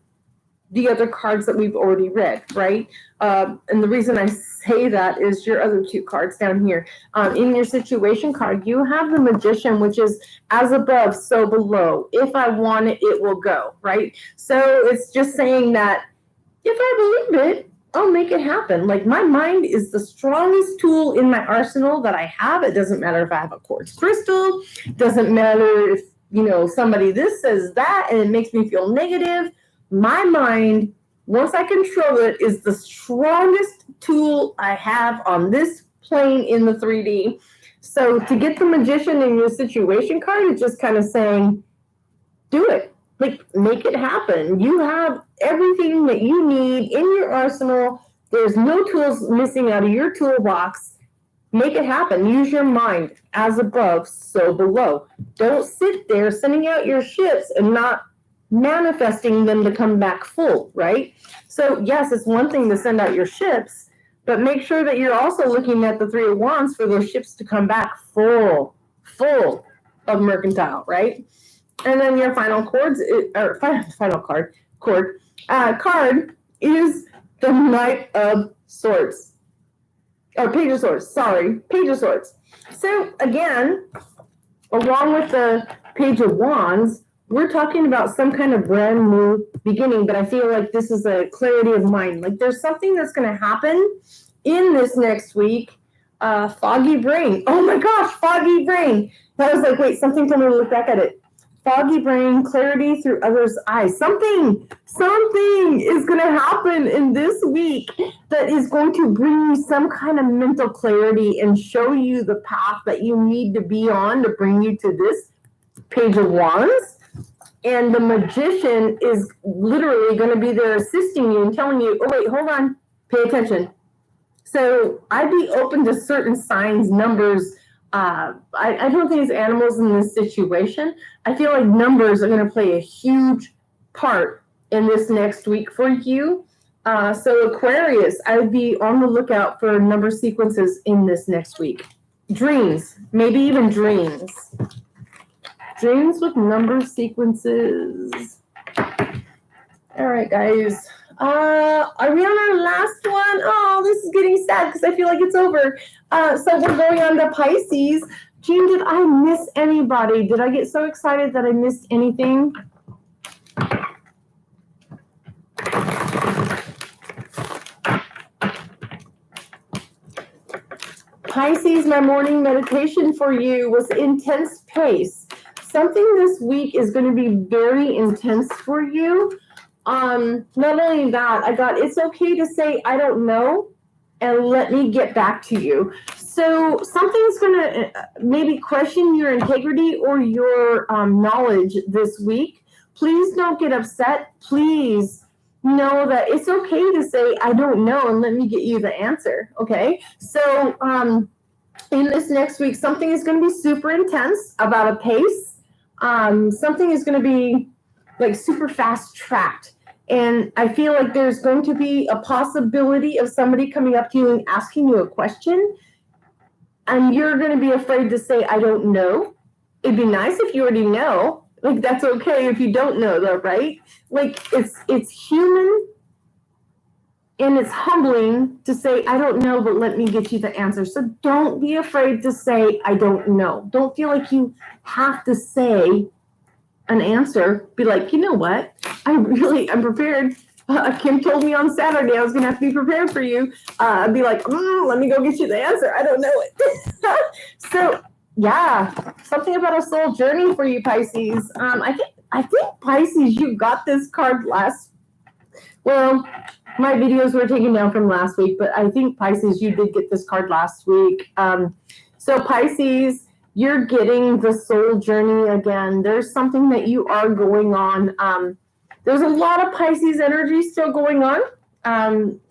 the other cards that we've already read, right? And the reason I say that is your other two cards down here. In your situation card, you have the Magician, which is as above, so below. If I want it, it will go, right? So it's just saying that if I believe it, I'll make it happen. Like, my mind is the strongest tool in my arsenal that I have. It doesn't matter if I have a quartz crystal. Doesn't matter if, you know, somebody this says that and it makes me feel negative. My mind, once I control it, is the strongest tool I have on this plane in the 3D. So to get the Magician in your situation card, it's just kind of saying, do it. Like, make it happen. You have everything that you need in your arsenal. There's no tools missing out of your toolbox. Make it happen. Use your mind. As above, so below. Don't sit there sending out your ships and not manifesting them to come back full, right? So yes, it's one thing to send out your ships, but make sure that you're also looking at the Three of Wands for those ships to come back full of mercantile, right? And then your final card is the Knight of Swords. Or Page of Swords, sorry, Page of Swords. So again, along with the Page of Wands, we're talking about some kind of brand new beginning, but I feel like this is a clarity of mind. Like, there's something that's going to happen in this next week. Foggy brain. Oh my gosh, foggy brain. I was like, wait, something told me to look back at it. Foggy brain, clarity through others' eyes. Something is going to happen in this week that is going to bring you some kind of mental clarity and show you the path that you need to be on to bring you to this Page of Wands. And the Magician is literally going to be there assisting you and telling you, oh, wait, hold on, pay attention. So I'd be open to certain signs, numbers. I don't think it's animals in this situation. I feel like numbers are going to play a huge part in this next week for you. So Aquarius, I would be on the lookout for number sequences in this next week. Dreams, maybe even dreams. Dreams with number sequences. All right, guys. Are we on our last one? Oh, this is getting sad because I feel like it's over. So we're going on to Pisces. Jean, did I miss anybody? Did I get so excited that I missed anything? Pisces, my morning meditation for you was intense pace. Something this week is going to be very intense for you. Not only that, I got, it's okay to say, I don't know, and let me get back to you. So something's going to maybe question your integrity or your knowledge this week. Please don't get upset. Please know that it's okay to say, I don't know, and let me get you the answer, okay? So in this next week, something is going to be super intense about a pace. Something is going to be like super fast tracked. And I feel like there's going to be a possibility of somebody coming up to you and asking you a question. And you're going to be afraid to say, I don't know. It'd be nice if you already know. Like, that's okay if you don't know, though, right? Like, it's human and it's humbling to say, I don't know, but let me get you the answer. So don't be afraid to say, I don't know. Don't feel like you have to say an answer. Be like, you know what? I'm prepared. Kim told me on Saturday I was going to have to be prepared for you. I'd be like, let me go get you the answer. I don't know it. So, yeah, something about a soul journey for you, Pisces. I think Pisces, you got this card well, my videos were taken down from last week, but I think Pisces, you did get this card last week. So Pisces, you're getting the soul journey again. There's something that you are going on. There's a lot of Pisces energy still going on.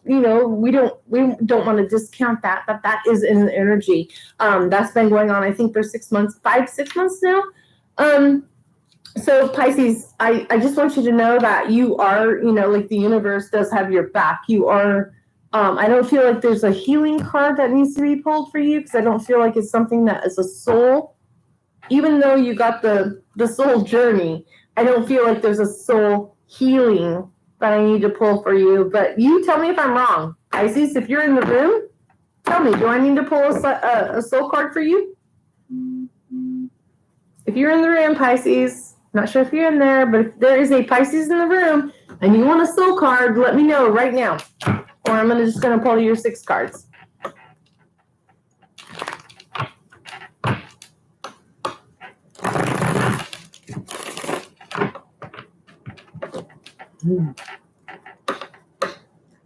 We don't want to discount that, but that is an energy that's been going on, I think, for 6 months, 6 months now. So Pisces, I just want you to know that you are, like the universe does have your back. You are, I don't feel like there's a healing card that needs to be pulled for you, because I don't feel like it's something that is a soul. Even though you got the soul journey, I don't feel like there's a soul healing that I need to pull for you. But you tell me if I'm wrong. Pisces, if you're in the room, tell me, do I need to pull a soul card for you? If you're in the room, Pisces, not sure if you're in there, but if there is a Pisces in the room and you want a soul card, let me know right now. Or I'm just going to pull your 6 cards.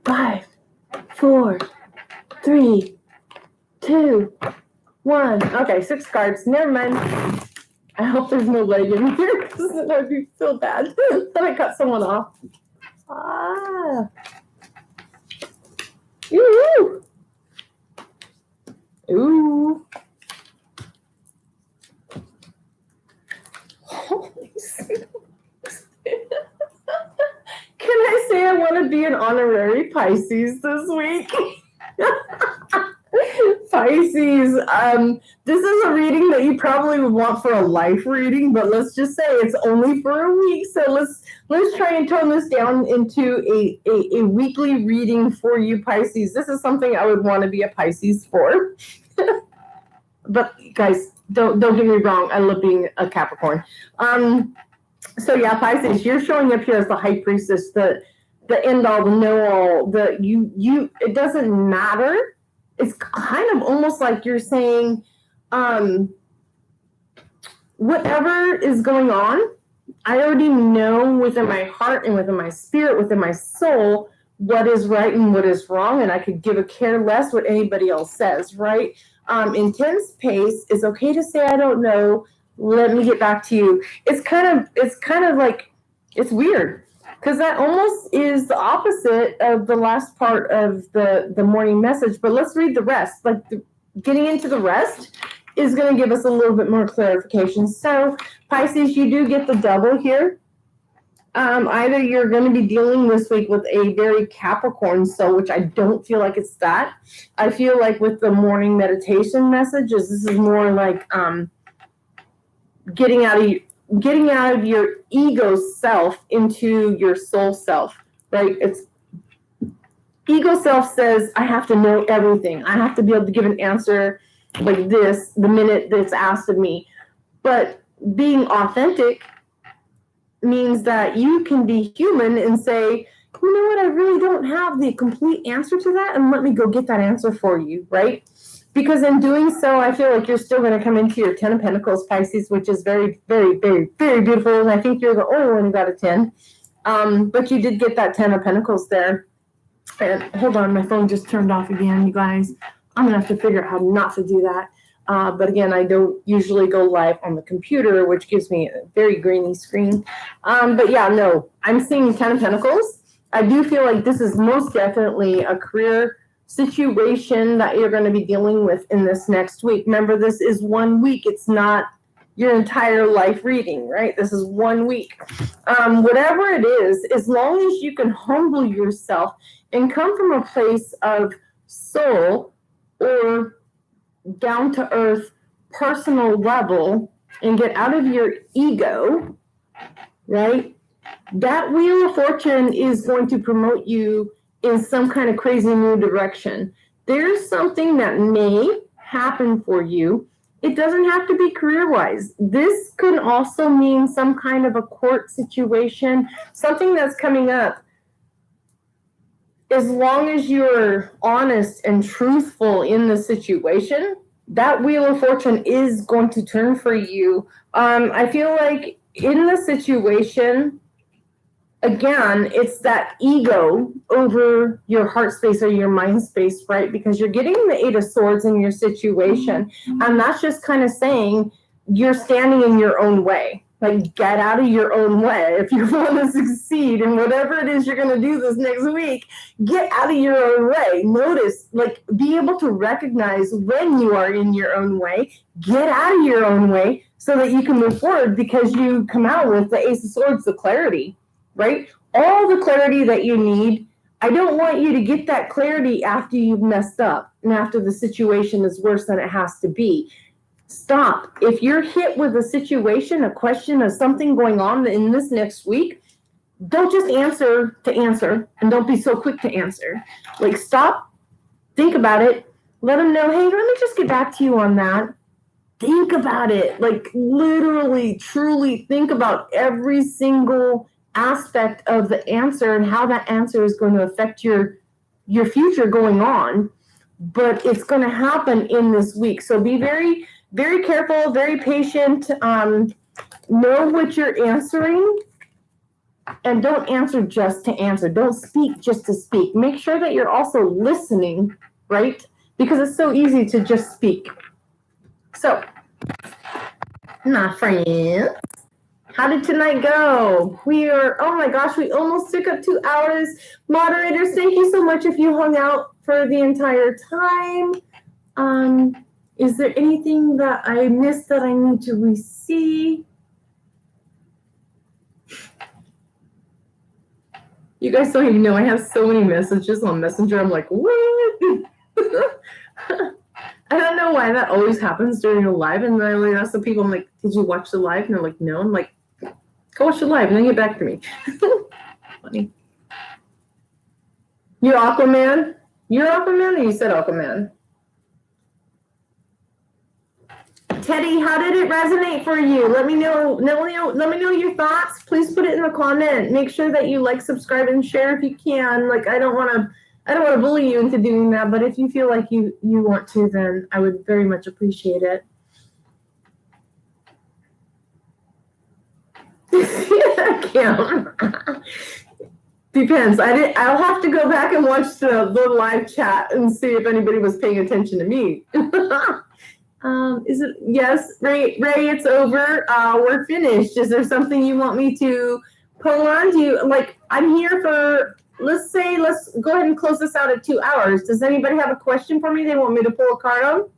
Five, 4, 3, 2, 1. Okay, 6 cards. Never mind. I hope there's no leg in here because then I'd be feel bad. Then I cut someone off. Ah. Ooh. Ooh. Holy smokes. Can I say I want to be an honorary Pisces this week? Pisces, this is a reading that you probably would want for a life reading, but let's just say it's only for a week. So let's try and tone this down into a weekly reading for you, Pisces. This is something I would want to be a Pisces for. But guys, don't get me wrong. I love being a Capricorn. So yeah, Pisces, you're showing up here as the high priestess, the end all, the know all, it doesn't matter. It's kind of almost like you're saying, whatever is going on, I already know within my heart and within my spirit, within my soul, what is right and what is wrong, and I could give a care less what anybody else says, right? Intense pace, it's okay to say I don't know. Let me get back to you. It's kind of like, it's weird. Because that almost is the opposite of the last part of the morning message. But let's read the rest. Like getting into the rest is going to give us a little bit more clarification. So Pisces, you do get the double here. Either you're going to be dealing this week with a very Capricorn soul, which I don't feel like it's that. I feel like with the morning meditation messages, this is more like getting out of your ego self into your soul self, right? It's ego self says, I have to know everything. I have to be able to give an answer like this the minute that it's asked of me. But being authentic means that you can be human and say, you know what, I really don't have the complete answer to that, and let me go get that answer for you, right? Because in doing so, I feel like you're still going to come into your 10 of Pentacles, Pisces, which is very, very, very, very beautiful. And I think you're the only one who got a 10. But you did get that 10 of Pentacles there. And hold on, my phone just turned off again, you guys. I'm going to have to figure out how not to do that. But again, I don't usually go live on the computer, which gives me a very grainy screen. But yeah, no, I'm seeing 10 of Pentacles. I do feel like this is most definitely a career situation that you're going to be dealing with in this next week. Remember, this is 1 week. It's not your entire life reading, right? This is 1 week. Whatever it is, as long as you can humble yourself and come from a place of soul or down to earth personal level and get out of your ego, right? That Wheel of Fortune is going to promote you in some kind of crazy new direction. There's something that may happen for you. It doesn't have to be career-wise. This could also mean some kind of a court situation, something that's coming up. As long as you're honest and truthful in the situation, that Wheel of Fortune is going to turn for you. I feel like in the situation, again, it's that ego over your heart space or your mind space, right? Because you're getting the 8 of Swords in your situation. And that's just kind of saying you're standing in your own way. Like, get out of your own way. If you want to succeed in whatever it is you're going to do this next week, get out of your own way. Notice, like, be able to recognize when you are in your own way. Get out of your own way so that you can move forward, because you come out with the Ace of Swords, the clarity, right? All the clarity that you need. I don't want you to get that clarity after you've messed up and after the situation is worse than it has to be. Stop. If you're hit with a situation, a question, or something going on in this next week, don't just answer to answer, and don't be so quick to answer. Like, stop, think about it, let them know, hey, let me just get back to you on that. Think about it. Like, literally, truly think about every single aspect of the answer and how that answer is going to affect your future going on. But it's going to happen in this week. So be very, very careful, very patient. Know what you're answering, and don't answer just to answer. Don't speak just to speak. Make sure that you're also listening, right? Because it's so easy to just speak. So, my friends, how did tonight go? We are, oh my gosh, we almost took up 2 hours. Moderators, thank you so much if you hung out for the entire time. Is there anything that I missed that I need to re-see? You guys don't even know I have so many messages on Messenger. I'm like, what? I don't know why that always happens during a live. And then I always ask the people, I'm like, did you watch the live? And they're like, no. I'm like, go watch the live and then get back to me. Funny. You're Aquaman? You're Aquaman, or you said Aquaman? Teddy, how did it resonate for you? Let me know. Let me know your thoughts. Please put it in the comment. Make sure that you like, subscribe, and share if you can. Like, I don't want to bully you into doing that, but if you feel like you want to, then I would very much appreciate it. Kim. Depends. I'll have to go back and watch the live chat and see if anybody was paying attention to me. Is it? Yes, Ray, it's over. We're finished. Is there something you want me to pull on? Do you, like, I'm here for, let's go ahead and close this out at 2 hours. Does anybody have a question for me they want me to pull a card on?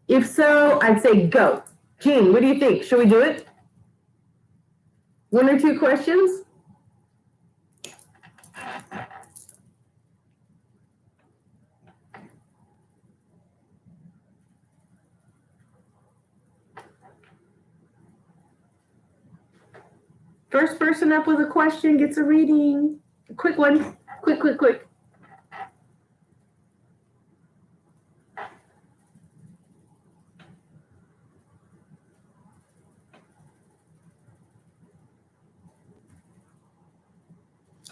If so, I'd say go. Jean, what do you think? Should we do it? 1 or 2 questions? First person up with a question gets a reading. A quick one. Quick.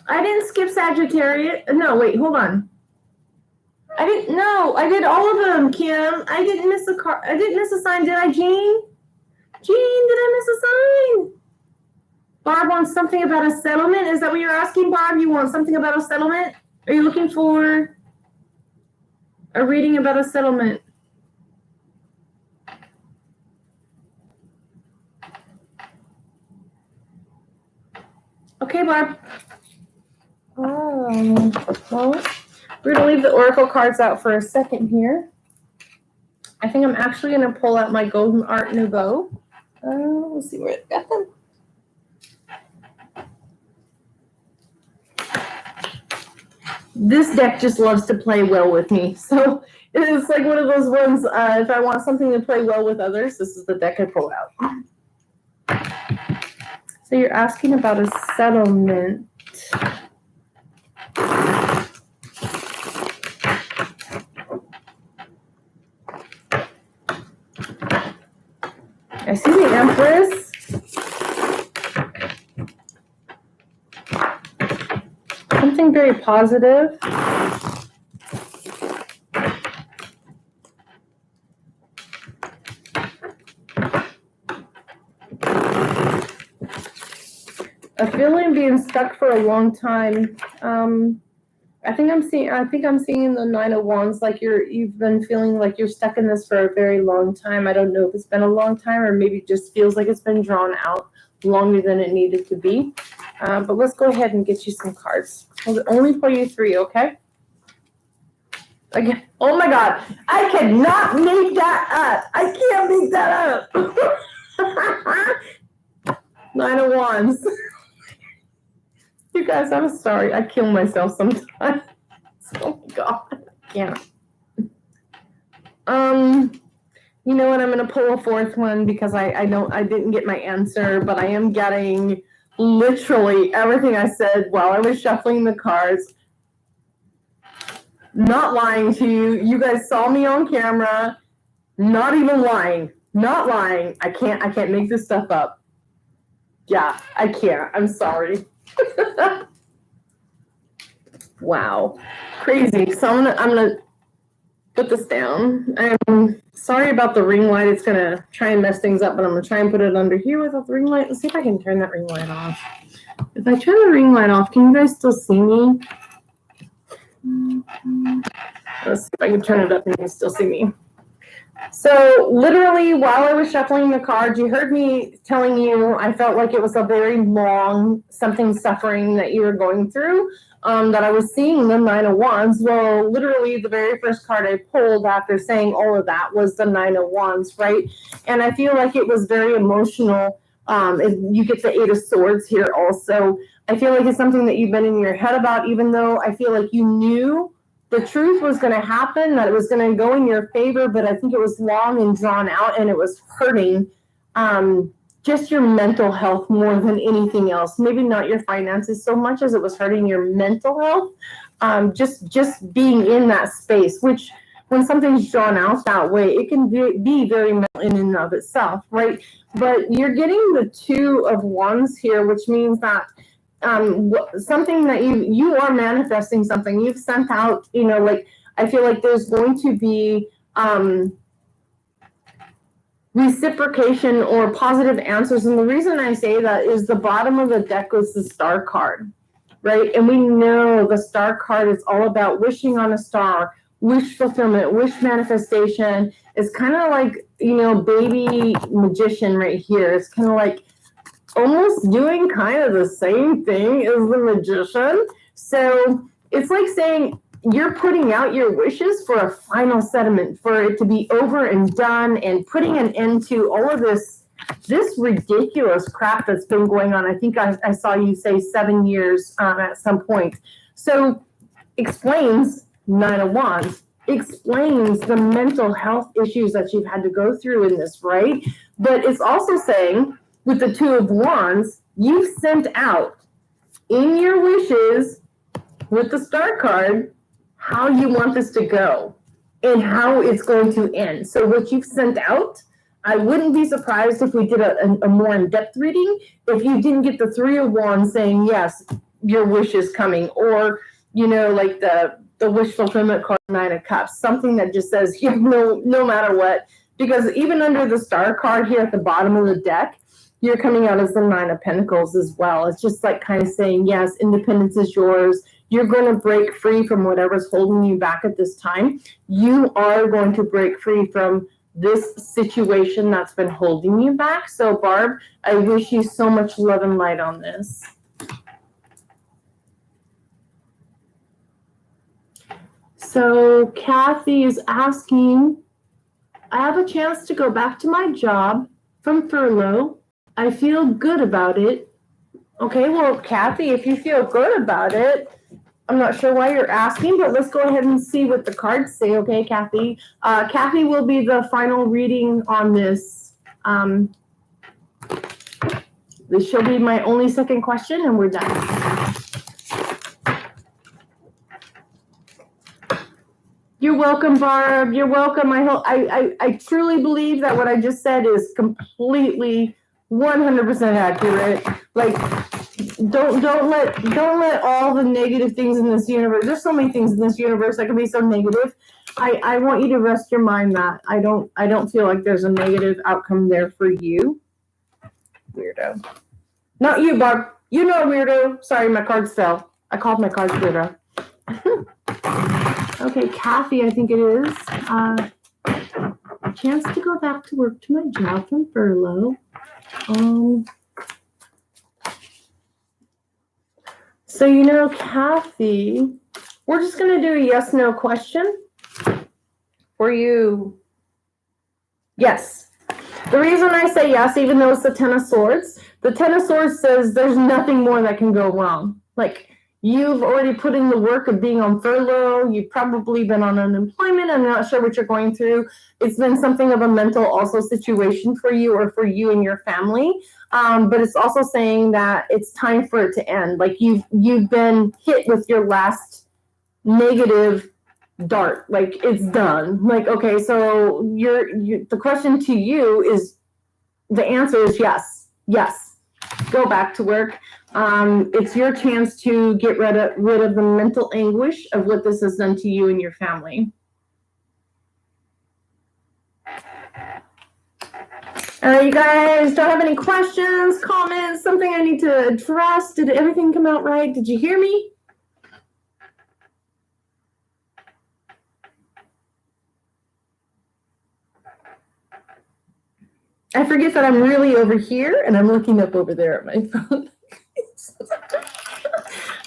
I didn't skip Sagittarius. No, wait, hold on. I didn't. No, I did all of them, Kim. I didn't miss a card. I didn't miss a sign, did I, Jean? Jean, did I miss a sign? Barb wants something about a settlement. Is that what you're asking, Barb? You want something about a settlement? Are you looking for a reading about a settlement? Okay, Barb. Oh, well, we're going to leave the Oracle cards out for a second here. I think I'm actually going to pull out my golden Art Nouveau. Let's see where I got them. This deck just loves to play well with me. So it's like one of those ones, if I want something to play well with others, this is the deck I pull out. So you're asking about a settlement. I see the Empress. Something very positive. A feeling being stuck for a long time. I think I'm seeing the Nine of Wands, like you've been feeling like you're stuck in this for a very long time. I don't know if it's been a long time or maybe it just feels like it's been drawn out longer than it needed to be. But let's go ahead and get you some cards. I'll only pull you 3, okay? Again, oh my God, I cannot make that up. I can't make that up. 9 of Wands. You guys, I'm sorry. I kill myself sometimes. Oh my God, I can't. You know what? I'm gonna pull a 4th one because I didn't get my answer, but I am getting literally everything I said while I was shuffling the cards. Not lying to you. You guys saw me on camera. Not even lying. Not lying. I can't make this stuff up. Yeah, I can't. I'm sorry. Wow. Crazy. So I'm gonna put this down. I'm sorry about the ring light. It's gonna try and mess things up, but I'm gonna try and put it under here without the ring light. Let's see if I can turn that ring light off. If I turn the ring light off, can you guys still see me? Let's see if I can turn it up and you can still see me. So literally while I was shuffling the cards, you heard me telling you I felt like it was a very long something suffering that you were going through, that I was seeing the Nine of Wands. Well, literally the very first card I pulled after saying all of that was the Nine of Wands, right? And I feel like it was very emotional. You get the Eight of Swords here also. I feel like it's something that you've been in your head about, even though I feel like you knew the truth was going to happen, that it was going to go in your favor, but I think it was long and drawn out, and it was hurting just your mental health more than anything else. Maybe not your finances so much as it was hurting your mental health. Just being in that space, which when something's drawn out that way, it can be very mental in and of itself, right? But you're getting the Two of Wands here, which means that something that you are manifesting something you've sent out, like I feel like there's going to be reciprocation or positive answers. And the reason I say that is the bottom of the deck was the Star card, right? And we know the Star card is all about wishing on a star, wish fulfillment, wish manifestation. It's kind of like, baby magician right here. It's kind of like almost doing kind of the same thing as the magician. So it's like saying you're putting out your wishes for a final settlement, for it to be over and done, and putting an end to all of this ridiculous crap that's been going on. I think I saw you say 7 years at some point. So explains Nine of Wands, explains the mental health issues that you've had to go through in this, right? But it's also saying, with the Two of Wands, you've sent out in your wishes with the Star card how you want this to go and how it's going to end. So what you've sent out, I wouldn't be surprised if we did a more in-depth reading if you didn't get the Three of Wands saying, yes, your wish is coming, or, like the wish fulfillment card, Nine of Cups, something that just says, yeah, no matter what, because even under the Star card here at the bottom of the deck, you're coming out as the Nine of Pentacles as well. It's just like kind of saying, yes, independence is yours. You're going to break free from whatever's holding you back at this time. You are going to break free from this situation that's been holding you back. So, Barb, I wish you so much love and light on this. So, Kathy is asking, I have a chance to go back to my job from furlough. I feel good about it. Okay, well, Kathy, if you feel good about it, I'm not sure why you're asking, but let's go ahead and see what the cards say, okay, Kathy? Kathy will be the final reading on this. This shall be my only second question, and we're done. You're welcome, Barb. You're welcome. I truly believe that what I just said is completely 100% accurate. Like, don't let all the negative things in this universe. There's so many things in this universe that can be so negative. I want you to rest your mind that I don't feel like there's a negative outcome there for you. Weirdo. Not you, Barb. You know, weirdo. Sorry, my cards fell. I called my cards weirdo. Okay, Kathy, I think it is. A chance to go back to work to my job from furlough. So, Kathy, we're just going to do a yes-no question for you. Yes. The reason I say yes, even though it's the Ten of Swords, the Ten of Swords says there's nothing more that can go wrong. Like, You've already put in the work of being on furlough. You've probably been on unemployment. I'm not sure what you're going through. It's been something of a mental also situation for you or for you and your family. But it's also saying that it's time for it to end. Like you've been hit with your last negative dart. Like it's done. Like, okay, so the question to you is, the answer is yes. Yes. Go back to work. It's your chance to get rid of the mental anguish of what this has done to you and your family. All right, you guys, don't have any questions, comments, something I need to address? Did everything come out right? Did you hear me? I forget that I'm really over here and I'm looking up over there at my phone.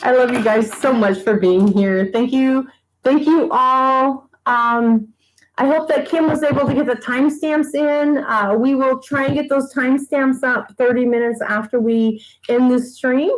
I love you guys so much for being here. Thank you. Thank you all. I hope that Kim was able to get the timestamps in. We will try and get those timestamps up 30 minutes after we end the stream.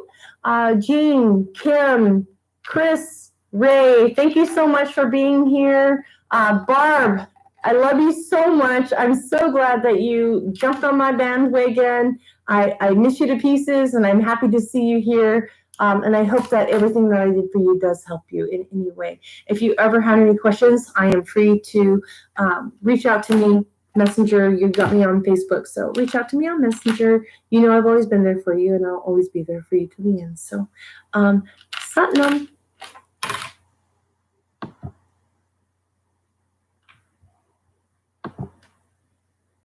Jean, Kim, Chris, Ray, thank you so much for being here. Barb, I love you so much. I'm so glad that you jumped on my bandwagon. I miss you to pieces, and I'm happy to see you here. And I hope that everything that I did for you does help you in any way. If you ever have any questions, I am free to reach out to me. Messenger, you got me on Facebook, so reach out to me on Messenger. You know I've always been there for you, and I'll always be there for you to the end. So, Satnam.